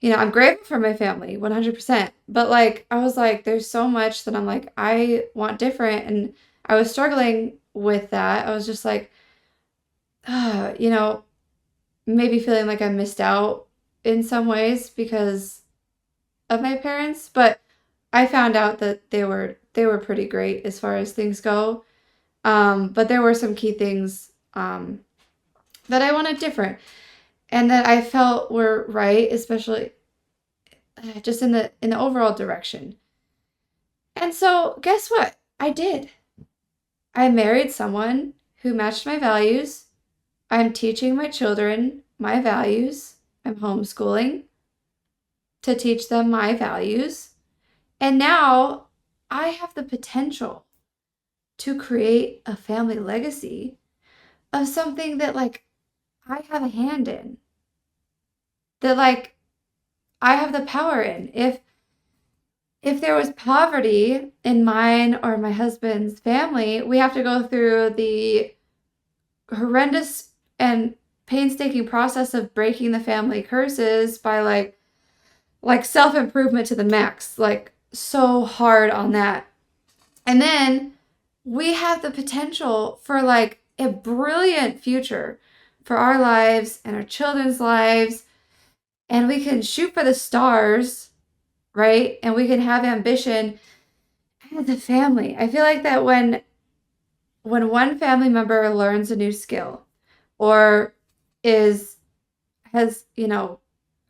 I'm grateful for my family, 100%. But like, I was like, there's so much that I'm like, I want different. And I was struggling with that. I was just like, maybe feeling like I missed out in some ways because of my parents. But I found out that they were pretty great as far as things go. But there were some key things that I wanted different and that I felt were right, especially just in the overall direction. And so guess what? I did. I married someone who matched my values. I'm teaching my children my values. I'm homeschooling to teach them my values. And now I have the potential to create a family legacy of something that like I have a hand in, that like I have the power in. If there was poverty in mine or my husband's family, we have to go through the horrendous and painstaking process of breaking the family curses by like self-improvement to the max, like so hard on that. And then we have the potential for like a brilliant future for our lives and our children's lives. And we can shoot for the stars, right? And we can have ambition as a family. I feel like that when one family member learns a new skill or has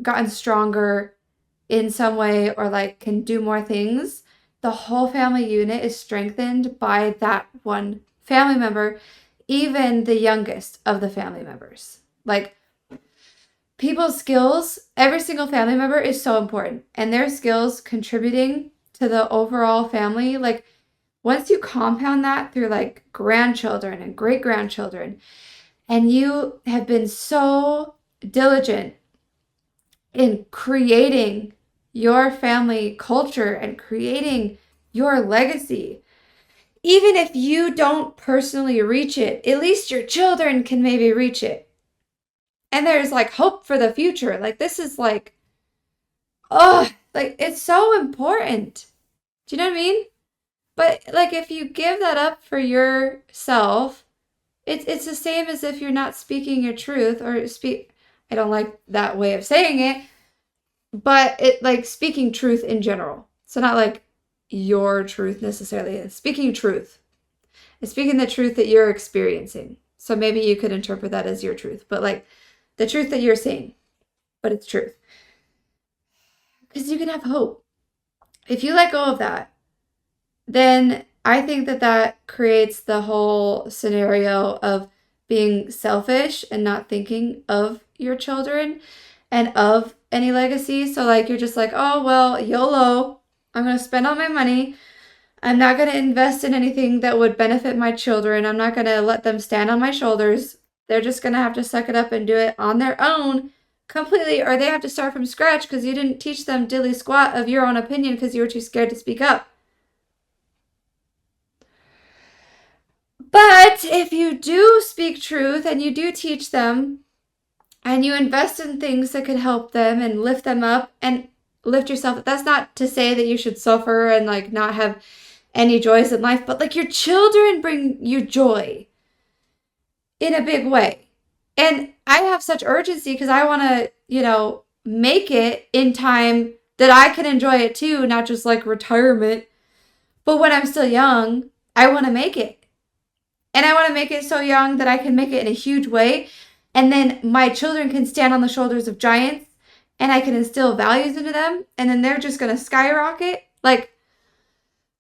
gotten stronger in some way or like can do more things, the whole family unit is strengthened by that one family member, even the youngest of the family members. Like people's skills, every single family member is so important, and their skills contributing to the overall family, like once you compound that through like grandchildren and great grandchildren, and you have been so diligent in creating your family culture and creating your legacy, even if you don't personally reach it, at least your children can maybe reach it. And there's like hope for the future. Like this is like, oh, like it's so important. Do you know what I mean? But like if you give that up for yourself, it's the same as if you're not speaking your truth or speak. I don't like that way of saying it, but it like speaking truth in general. So not like your truth necessarily. It's speaking truth. It's speaking the truth that you're experiencing. So maybe you could interpret that as your truth, but like the truth that you're seeing, but it's truth. Because you can have hope. If you let go of that, then I think that that creates the whole scenario of being selfish and not thinking of your children and of any legacy. So like you're just like, oh, well, YOLO, I'm going to spend all my money. I'm not going to invest in anything that would benefit my children. I'm not going to let them stand on my shoulders. They're just going to have to suck it up and do it on their own completely, or they have to start from scratch because you didn't teach them dilly squat of your own opinion because you were too scared to speak up. But if you do speak truth and you do teach them and you invest in things that could help them and lift them up and lift yourself, that's not to say that you should suffer and like not have any joys in life, but like your children bring you joy in a big way. And I have such urgency because I want to, make it in time that I can enjoy it too, not just like retirement. But when I'm still young, I want to make it. And I want to make it so young that I can make it in a huge way. And then my children can stand on the shoulders of giants and I can instill values into them. And then they're just going to skyrocket. Like,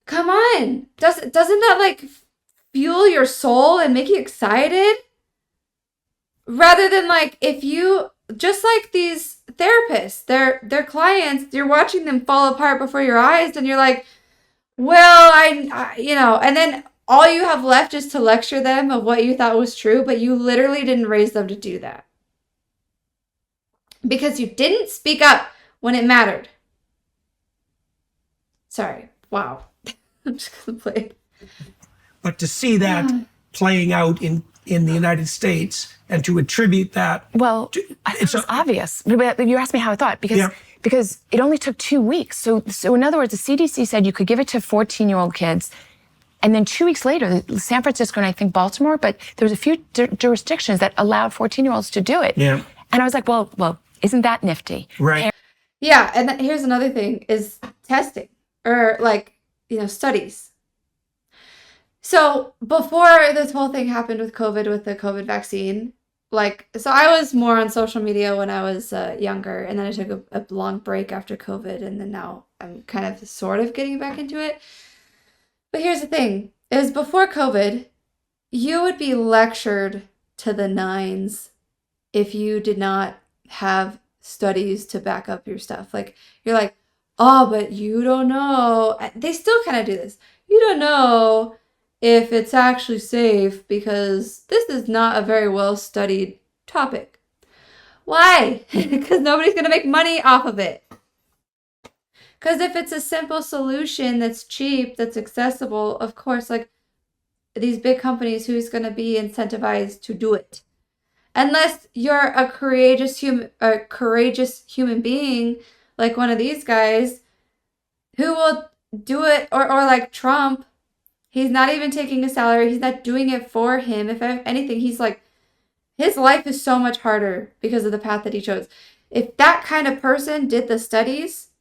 come on. Doesn't that like fuel your soul and make you excited? Rather than like if you, just like these therapists, their clients, you're watching them fall apart before your eyes and you're like, well, and then all you have left is to lecture them of what you thought was true, but you literally didn't raise them to do that. Because you didn't speak up when it mattered. Sorry. Wow. I'm just going to play. But to see that playing out in the United States and to attribute that. Well, I thought it was obvious. You asked me how I thought because it only took 2 weeks. So in other words, the CDC said you could give it to 14-year-old kids. And then 2 weeks later, San Francisco and I think Baltimore, but there was a few jurisdictions that allowed 14-year-olds to do it. Yeah. And I was like, well, isn't that nifty? Right. Yeah, and here's another thing is testing or like, studies. So before this whole thing happened with COVID, with the COVID vaccine, so I was more on social media when I was younger, and then I took a long break after COVID, and then now I'm kind of sort of getting back into it. But here's the thing, is before COVID, you would be lectured to the nines if you did not have studies to back up your stuff. Like, you're like, oh, but you don't know. They still kind of do this. You don't know if it's actually safe because this is not a very well studied topic. Why? Because nobody's going to make money off of it. Because if it's a simple solution that's cheap, that's accessible, of course, like these big companies, who's going to be incentivized to do it? Unless you're a courageous human being, like one of these guys, who will do it, or like Trump. He's not even taking a salary. He's not doing it for him. If anything, he's like, his life is so much harder because of the path that he chose. If that kind of person did the studies,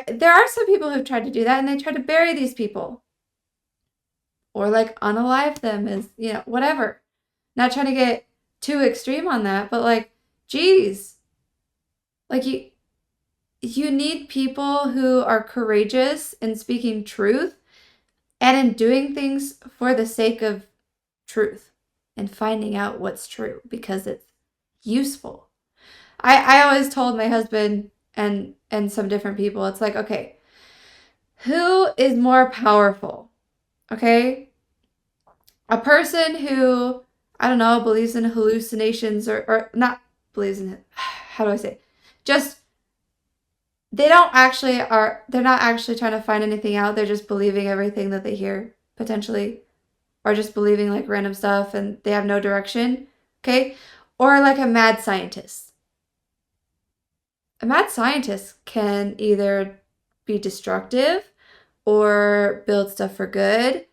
there are some people who've tried to do that, and they try to bury these people. Or like unalive them as, whatever. Not trying to get too extreme on that, but like, geez. Like you need people who are courageous in speaking truth and in doing things for the sake of truth and finding out what's true because it's useful. I always told my husband and some different people, it's like, okay, Who is more powerful? Okay? A person who, I don't know, believes in hallucinations or not believes in, how do I say? Just, they're not actually trying to find anything out. They're just believing everything that they hear, potentially. Or just believing like random stuff and they have no direction. Okay? Or like a mad scientist. A mad scientist can either be destructive or build stuff for good,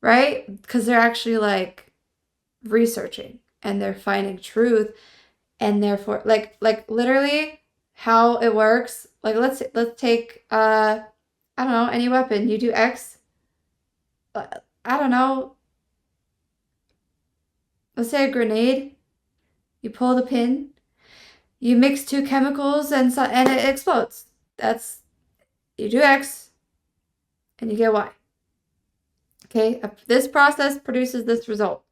right? Because they're actually like researching and they're finding truth and therefore like literally how it works. Like let's take I don't know, any weapon. You do X, I don't know, let's say a grenade. You pull the pin, you mix two chemicals and it explodes. That's, you do X and you get Y. Okay? This process produces this result.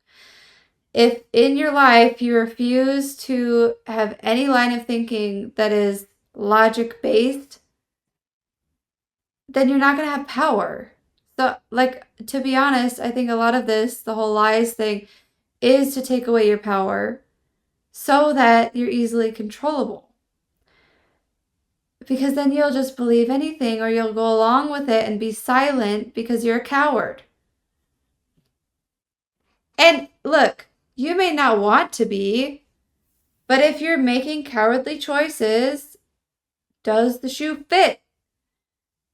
If in your life you refuse to have any line of thinking that is logic based, then you're not going to have power. So, like, to be honest, I think a lot of this, the whole lies thing, is to take away your power so that you're easily controllable. Because then you'll just believe anything or you'll go along with it and be silent because you're a coward. And look, you may not want to be, but if you're making cowardly choices, does the shoe fit?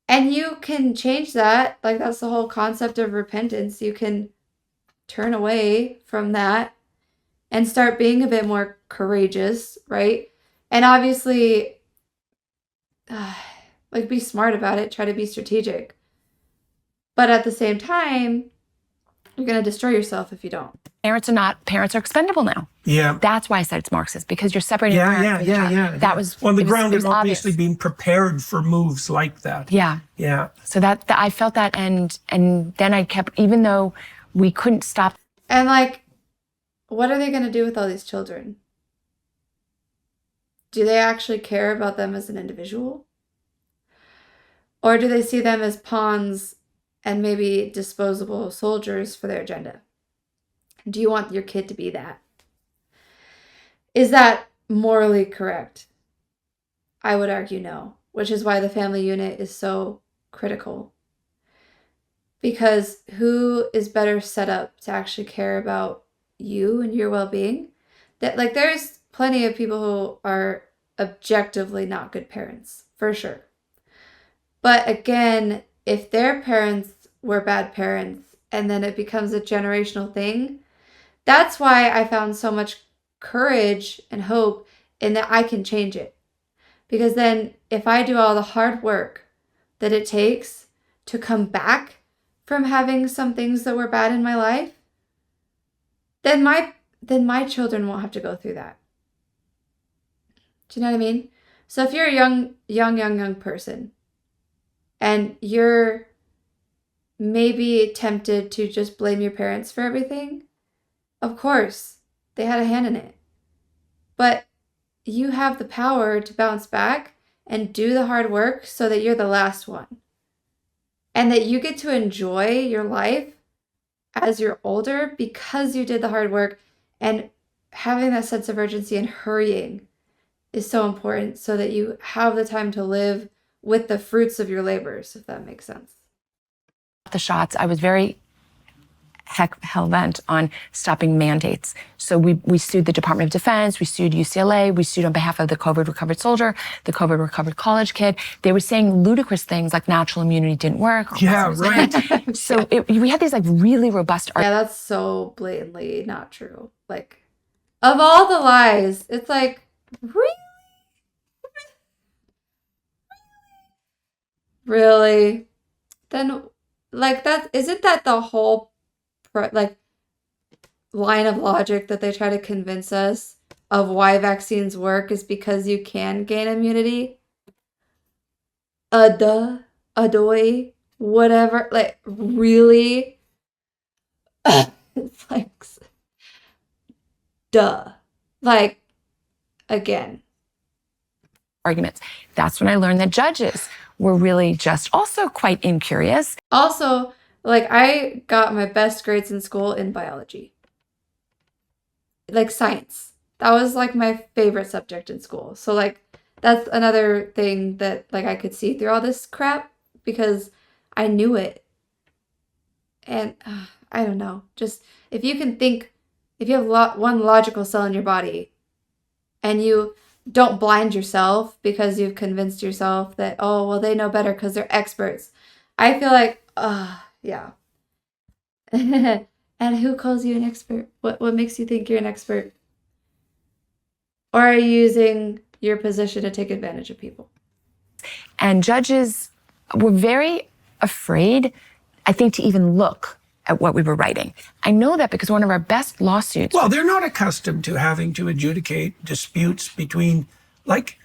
And you can change that. Like, that's the whole concept of repentance. You can turn away from that and start being a bit more courageous, right? And obviously, like, be smart about it, try to be strategic. But at the same time, you're going to destroy yourself if you don't. Parents are expendable now. Yeah. That's why I said it's Marxist, because you're separating Yeah, parent yeah, from yeah, child. yeah. That was on the it was- ground it of was obviously obvious. being prepared for moves like that. Yeah. Yeah. So that I felt that, and then I kept, even though we couldn't stop. And like, what are they going to do with all these children? Do they actually care about them as an individual? Or do they see them as pawns and maybe disposable soldiers for their agenda? Do you want your kid to be that? Is that morally correct? I would argue no, which is why the family unit is so critical. Because who is better set up to actually care about you and your well-being? That, like, there's plenty of people who are objectively not good parents, for sure. But again, if their parents were bad parents and then it becomes a generational thing, that's why I found so much courage and hope in that I can change it. Because then if I do all the hard work that it takes to come back from having some things that were bad in my life, then my children won't have to go through that. Do you know what I mean? So if you're a young person and you're maybe tempted to just blame your parents for everything, of course, they had a hand in it. But you have the power to bounce back and do the hard work so that you're the last one. And that you get to enjoy your life as you're older because you did the hard work, and having that sense of urgency and hurrying is so important so that you have the time to live with the fruits of your labors, if that makes sense. The shots, I was very hell-bent on stopping mandates. So we sued the Department of Defense, we sued UCLA, we sued on behalf of the COVID-recovered soldier, the COVID-recovered college kid. They were saying ludicrous things like natural immunity didn't work. Yeah, right. So we had these like really robust Yeah, that's so blatantly not true. Like, of all the lies, it's like, really? Really? Then, like, that isn't that the whole like line of logic that they try to convince us of why vaccines work is because you can gain immunity? Adoy, whatever. Like, really? It's like, duh. Like, again. Arguments. That's when I learned that judges were really just also quite incurious. Also, like, I got my best grades in school in biology. Like science. That was like my favorite subject in school. So like that's another thing that like I could see through all this crap because I knew it. And I don't know. Just if you can think, if you have one logical cell in your body and you don't blind yourself because you've convinced yourself that, oh, well, they know better because they're experts. I feel like, yeah. And who calls you an expert? What makes you think you're an expert? Or are you using your position to take advantage of people? And judges were very afraid, I think, to even look at what we were writing. I know that because one of our best lawsuits. Well, they're not accustomed to having to adjudicate disputes between, like,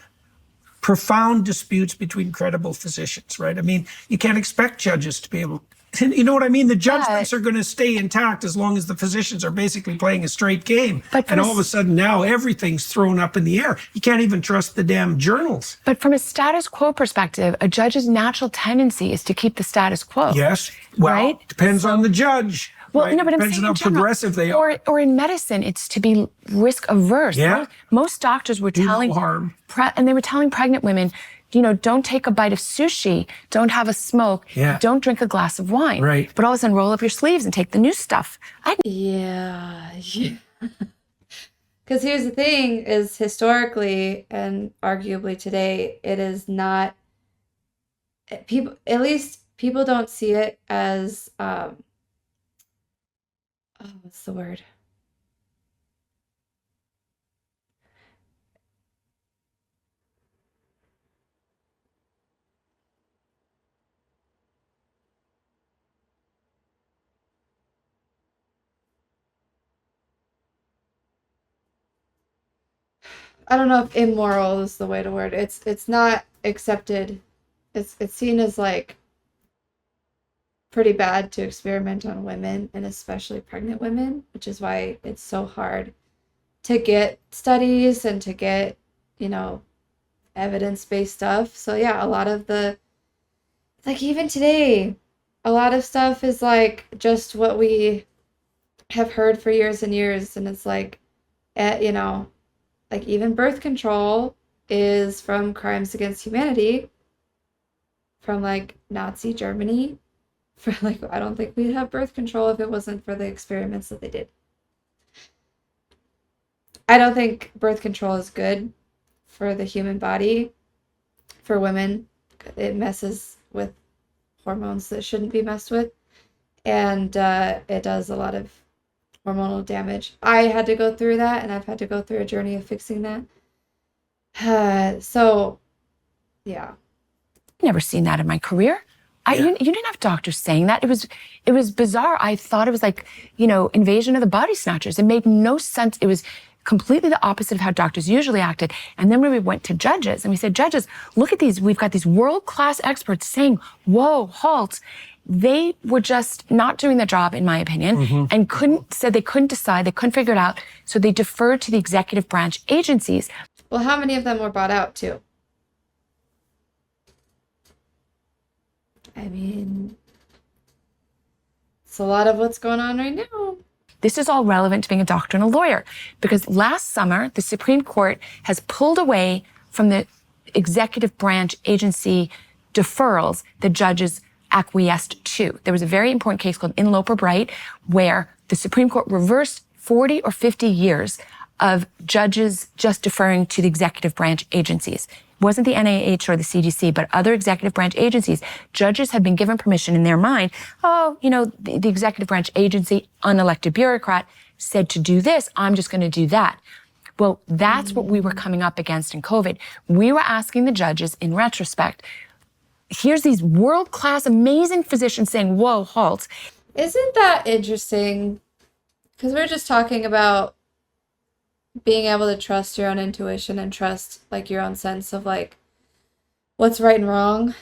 profound disputes between credible physicians, right? I mean, you can't expect judges to be able, you know what I mean? The judgments are going to stay intact as long as the physicians are basically playing a straight game. And all of a sudden now everything's thrown up in the air. You can't even trust the damn journals. But from a status quo perspective, a judge's natural tendency is to keep the status quo. Yes. Well, right? Depends on the judge. Well, right? no, but I'm Depends saying on how progressive they are. Or in medicine, it's to be risk averse. Yeah. Most doctors were telling no harm. And they were telling pregnant women, you know, don't take a bite of sushi, don't have a smoke, don't drink a glass of wine. Right. But all of a sudden, roll up your sleeves and take the new stuff. Yeah. Because here's the thing: is historically and arguably today, it is not. People, at least people don't see it as. What's the word? I don't know if immoral is the way to word it. It's not accepted. It's seen as like pretty bad to experiment on women and especially pregnant women, which is why it's so hard to get studies and to get, you know, evidence-based stuff. So yeah, a lot of the, like even today, a lot of stuff is like just what we have heard for years and years, and it's like, you know, like even birth control is from Crimes Against Humanity, from like Nazi Germany. For like, I don't think we'd have birth control if it wasn't for the experiments that they did. I don't think birth control is good for the human body. For women, it messes with hormones that shouldn't be messed with, and it does a lot of hormonal damage. I had to go through that, and I've had to go through a journey of fixing that. So, yeah. Never seen that in my career. You didn't have doctors saying that. It was bizarre. I thought it was like, you know, Invasion of the Body Snatchers. It made no sense. It was completely the opposite of how doctors usually acted. And then when we went to judges and we said, judges, look at these. We've got these world-class experts saying, whoa, halt. They were just not doing their job, in my opinion, and said they couldn't decide, they couldn't figure it out. So they deferred to the executive branch agencies. Well, how many of them were bought out too? I mean, it's a lot of what's going on right now. This is all relevant to being a doctor and a lawyer, because last summer, the Supreme Court has pulled away from the executive branch agency deferrals that judges acquiesced to. There was a very important case called In Loper Bright, where the Supreme Court reversed 40 or 50 years of judges just deferring to the executive branch agencies. It wasn't the NIH or the CDC, but other executive branch agencies. Judges had been given permission in their mind. Oh, you know, the executive branch agency, unelected bureaucrat, said to do this, I'm just going to do that. Well, that's what we were coming up against in COVID. We were asking the judges, in retrospect, here's these world-class, amazing physicians saying, whoa, halt. Isn't that interesting? Because we're just talking about being able to trust your own intuition and trust like your own sense of like what's right and wrong.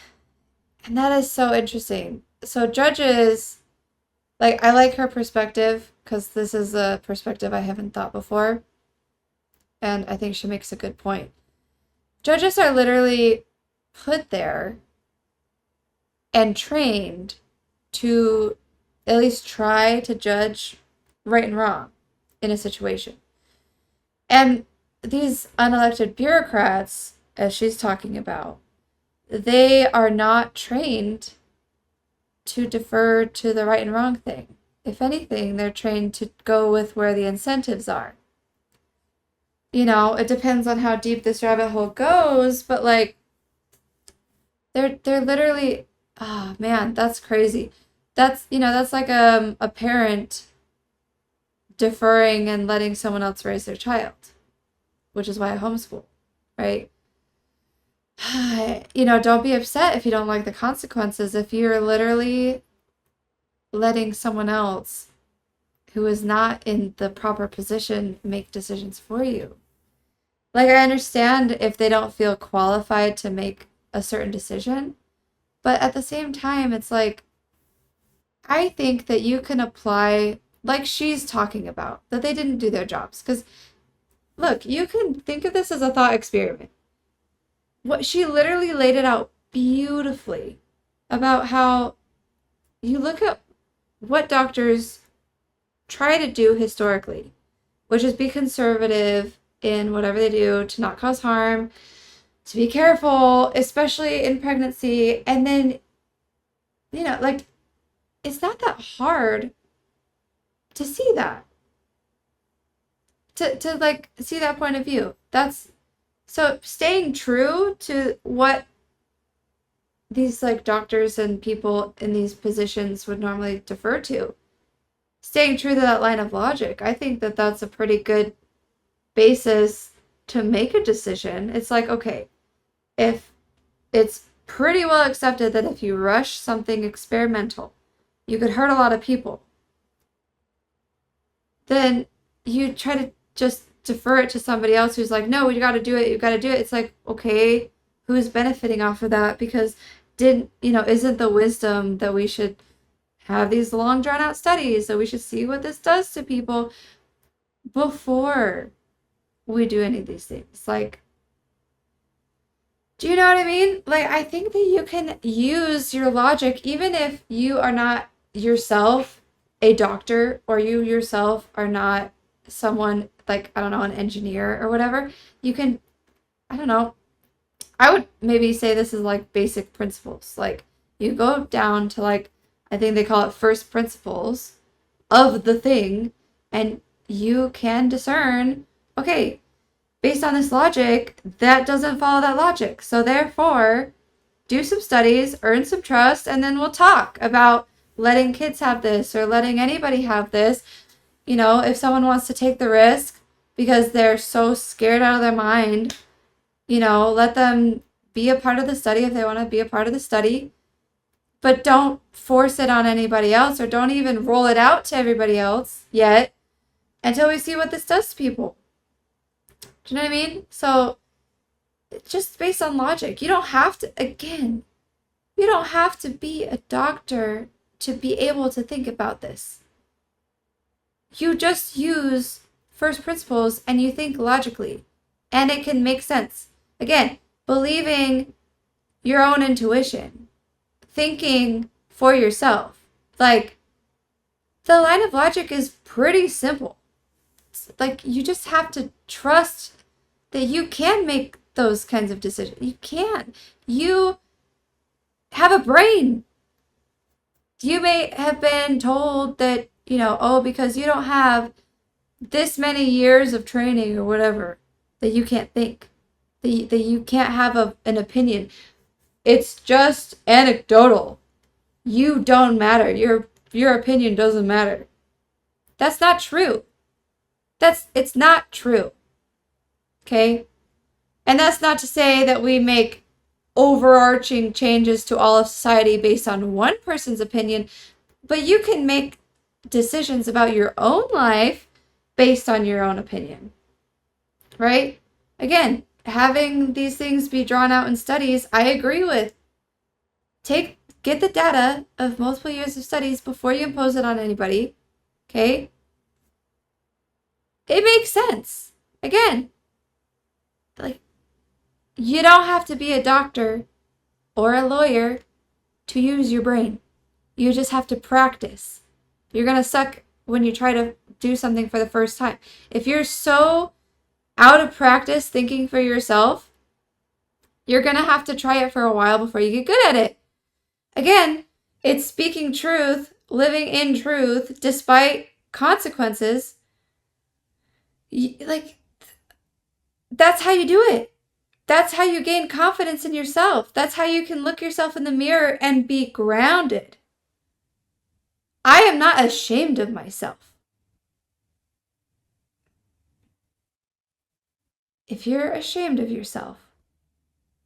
And that is so interesting. So judges, like I like her perspective because this is a perspective I haven't thought before. And I think she makes a good point. Judges are literally put there and trained to at least try to judge right and wrong in a situation. And these unelected bureaucrats, as she's talking about, they are not trained to defer to the right and wrong thing. If anything, they're trained to go with where the incentives are. You know, it depends on how deep this rabbit hole goes, but like they're literally, oh man, that's crazy. That's like a parent deferring and letting someone else raise their child, which is why I homeschool, right? Don't be upset if you don't like the consequences. If you're literally letting someone else who is not in the proper position make decisions for you. Like, I understand if they don't feel qualified to make a certain decision, but at the same time, it's like, I think that you can apply, like she's talking about, that they didn't do their jobs. Because, look, you can think of this as a thought experiment. What she literally laid it out beautifully about how you look at what doctors try to do historically, which is be conservative in whatever they do to not cause harm, to be careful, especially in pregnancy. And then, like, it's not that hard to see that, to like see that point of view. That's so staying true to what these like doctors and people in these positions would normally defer to. Staying true to that line of logic, I think that that's a pretty good basis to make a decision. It's like, okay, if it's pretty well accepted that if you rush something experimental, you could hurt a lot of people, then you try to just defer it to somebody else who's like, no, you got to do it. You got to do it. It's like, okay, who's benefiting off of that? Because isn't the wisdom that we should have these long drawn out studies, so we should see what this does to people before we do any of these things? Like, do you know what I mean? Like, I think that you can use your logic, even if you are not yourself a doctor, or you yourself are not someone like, I don't know, an engineer or whatever. You can, I don't know, I would maybe say this is like basic principles. Like, you go down to like, I think they call it first principles of the thing, and you can discern, okay, based on this logic, that doesn't follow that logic. So therefore, do some studies, earn some trust, and then we'll talk about letting kids have this or letting anybody have this. If someone wants to take the risk because they're so scared out of their mind, let them be a part of the study if they want to be a part of the study. But don't force it on anybody else, or don't even roll it out to everybody else yet until we see what this does to people. Do you know what I mean? So just based on logic. You don't have to be a doctor to be able to think about this. You just use first principles and you think logically, and it can make sense. Again, believing your own intuition, thinking for yourself. Like, the line of logic is pretty simple. It's like, you just have to trust that you can make those kinds of decisions. You can. You have a brain. You may have been told that, because you don't have this many years of training or whatever, that you can't think, that you can't have an opinion. It's just anecdotal. You don't matter. Your opinion doesn't matter. That's not true. It's not true. Okay? And that's not to say that we make overarching changes to all of society based on one person's opinion, but you can make decisions about your own life based on your own opinion. Right? Again, having these things be drawn out in studies, I agree with. Get the data of multiple years of studies before you impose it on anybody. Okay? It makes sense. Again, like, you don't have to be a doctor or a lawyer to use your brain. You just have to practice. You're going to suck when you try to do something for the first time. If you're so out of practice thinking for yourself, you're going to have to try it for a while before you get good at it. Again, it's speaking truth, living in truth, despite consequences. Like, that's how you do it. That's how you gain confidence in yourself. That's how you can look yourself in the mirror and be grounded. I am not ashamed of myself. If you're ashamed of yourself,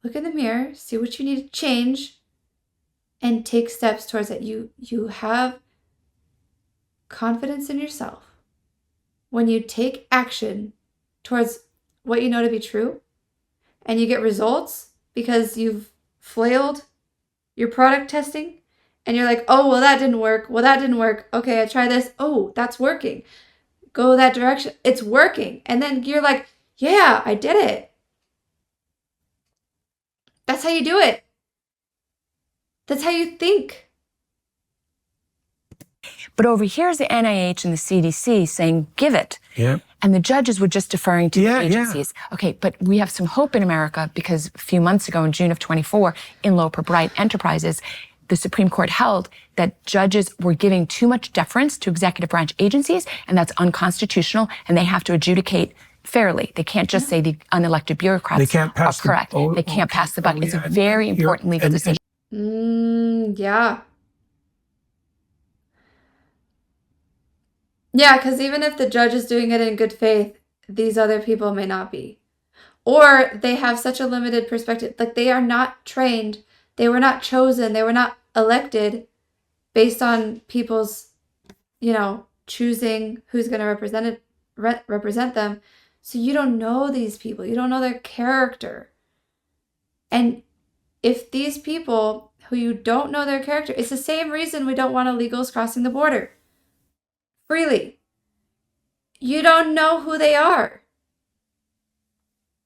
look in the mirror, see what you need to change, and take steps towards it. You have confidence in yourself when you take action towards what you know to be true, and you get results because you've flailed your product testing, and you're like, oh, well, that didn't work. Well, that didn't work. Okay, I try this. Oh, that's working. Go that direction. It's working. And then you're like, yeah, I did it. That's how you do it. That's how you think. But over here is the NIH and the CDC saying, give it. Yeah. And the judges were just deferring to Yeah, the agencies. Okay, but we have some hope in America because a few months ago, in June of 24, in Loper Bright Enterprises, the Supreme Court held that judges were giving too much deference to executive branch agencies, and that's unconstitutional, and they have to adjudicate fairly. They can't just say the unelected bureaucrats They can't pass are correct. They can't pass the buck. It's a very important legal decision. Yeah. Yeah, because even if the judge is doing it in good faith, these other people may not be. Or they have such a limited perspective. Like, they are not trained. They were not chosen. They were not elected based on people's, choosing who's going to represent them. So you don't know these people. You don't know their character. And if these people who you don't know their character, it's the same reason we don't want illegals crossing the border freely. You don't know who they are.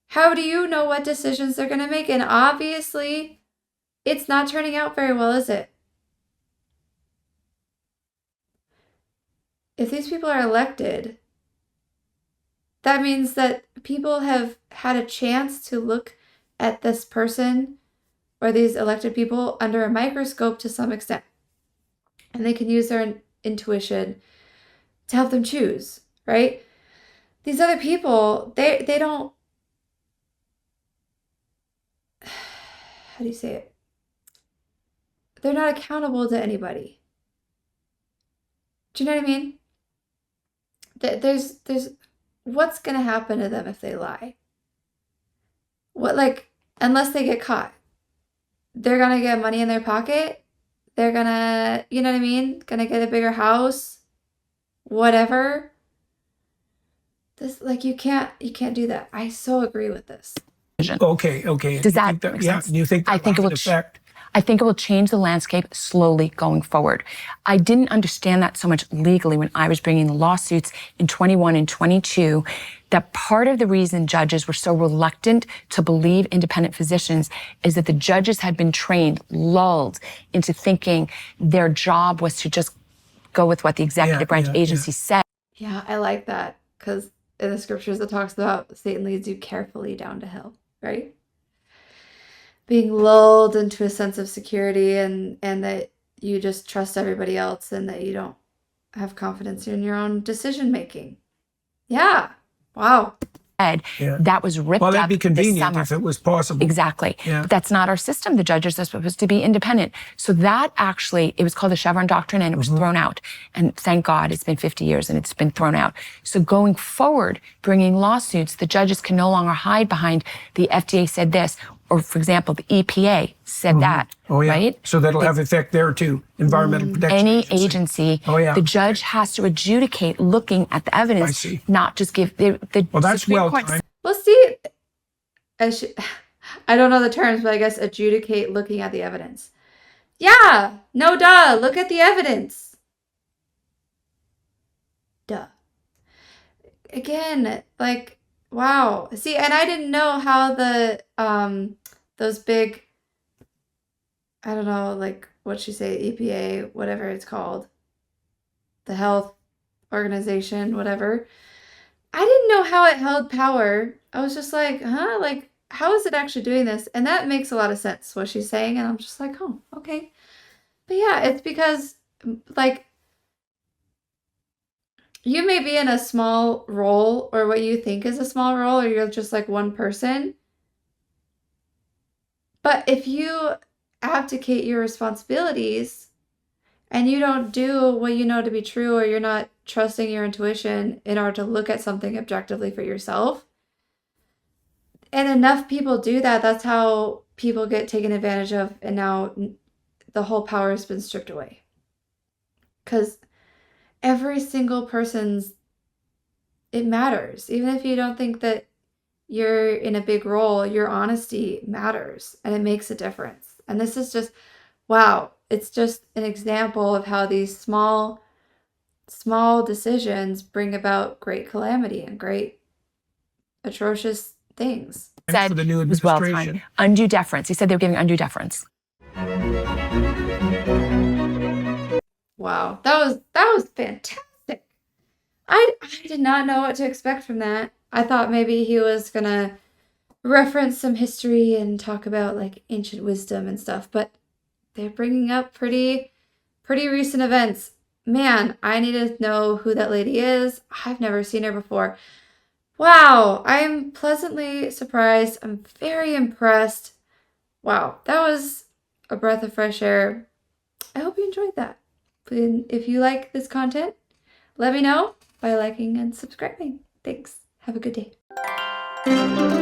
How do you know what decisions they're going to make? And obviously, it's not turning out very well, is it? If these people are elected, that means that people have had a chance to look at this person or these elected people under a microscope to some extent. And they can use their intuition to help them choose, right? These other people, they don't, how do you say it? They're not accountable to anybody. Do you know what I mean? There's what's going to happen to them if they lie? Unless they get caught, they're going to get money in their pocket. They're going to, you know what I mean? Going to get a bigger house, whatever. You can't do that. I so agree with this. Okay. Does that make sense? Do you think that I think will it have an will. effect? I think it will change the landscape slowly going forward. I didn't understand that so much legally when I was bringing the lawsuits in 21 and 22, that part of the reason judges were so reluctant to believe independent physicians is that the judges had been trained, lulled into thinking their job was to just go with what the executive branch agency said. Yeah, I like that, because in the scriptures it talks about Satan leads you carefully down to hell, right? Being lulled into a sense of security and that you just trust everybody else and that you don't have confidence in your own decision making. Yeah. Wow. That was ripped up. Well, that'd be this convenient summer. if it was possible. Exactly. Yeah. But that's not our system. The judges are supposed to be independent. So that actually, it was called the Chevron Doctrine, and it was thrown out. And thank God it's been 50 years and it's been thrown out. So going forward, bringing lawsuits, the judges can no longer hide behind the FDA said this, or for example, the EPA said that, right? So that'll have effect there too. Environmental Protection Any agency, the judge has to adjudicate looking at the evidence, not just give the well, that's Supreme well Court timed. Well, see, I don't know the terms, but I guess adjudicate looking at the evidence. Yeah, no duh, look at the evidence. Duh. Again, wow. See, and I didn't know how the those big, I don't know, what'd she say, EPA, whatever it's called, the health organization, whatever. I didn't know how it held power. I was just like, huh? Like, how is it actually doing this? And that makes a lot of sense, what she's saying. And I'm just like, oh, okay. But yeah, it's because, like, you may be in a small role or what you think is a small role, or you're just like one person. But if you abdicate your responsibilities and you don't do what you know to be true, or you're not trusting your intuition in order to look at something objectively for yourself, and enough people do that, that's how people get taken advantage of, and now the whole power has been stripped away. Because every single person's, it matters. Even if you don't think that you're in a big role, your honesty matters and it makes a difference. And this is just, wow, it's just an example of how these small decisions bring about great calamity and great atrocious things. And for the new It was well timed. administration. Undue deference. He said they were giving undue deference. Wow, that was fantastic. I did not know what to expect from that. I thought maybe he was gonna reference some history and talk about like ancient wisdom and stuff, but they're bringing up pretty recent events. Man, I need to know who that lady is. I've never seen her before. Wow, I am pleasantly surprised. I'm very impressed. Wow, that was a breath of fresh air. I hope you enjoyed that. And if you like this content, let me know by liking and subscribing. Thanks. Have a good day.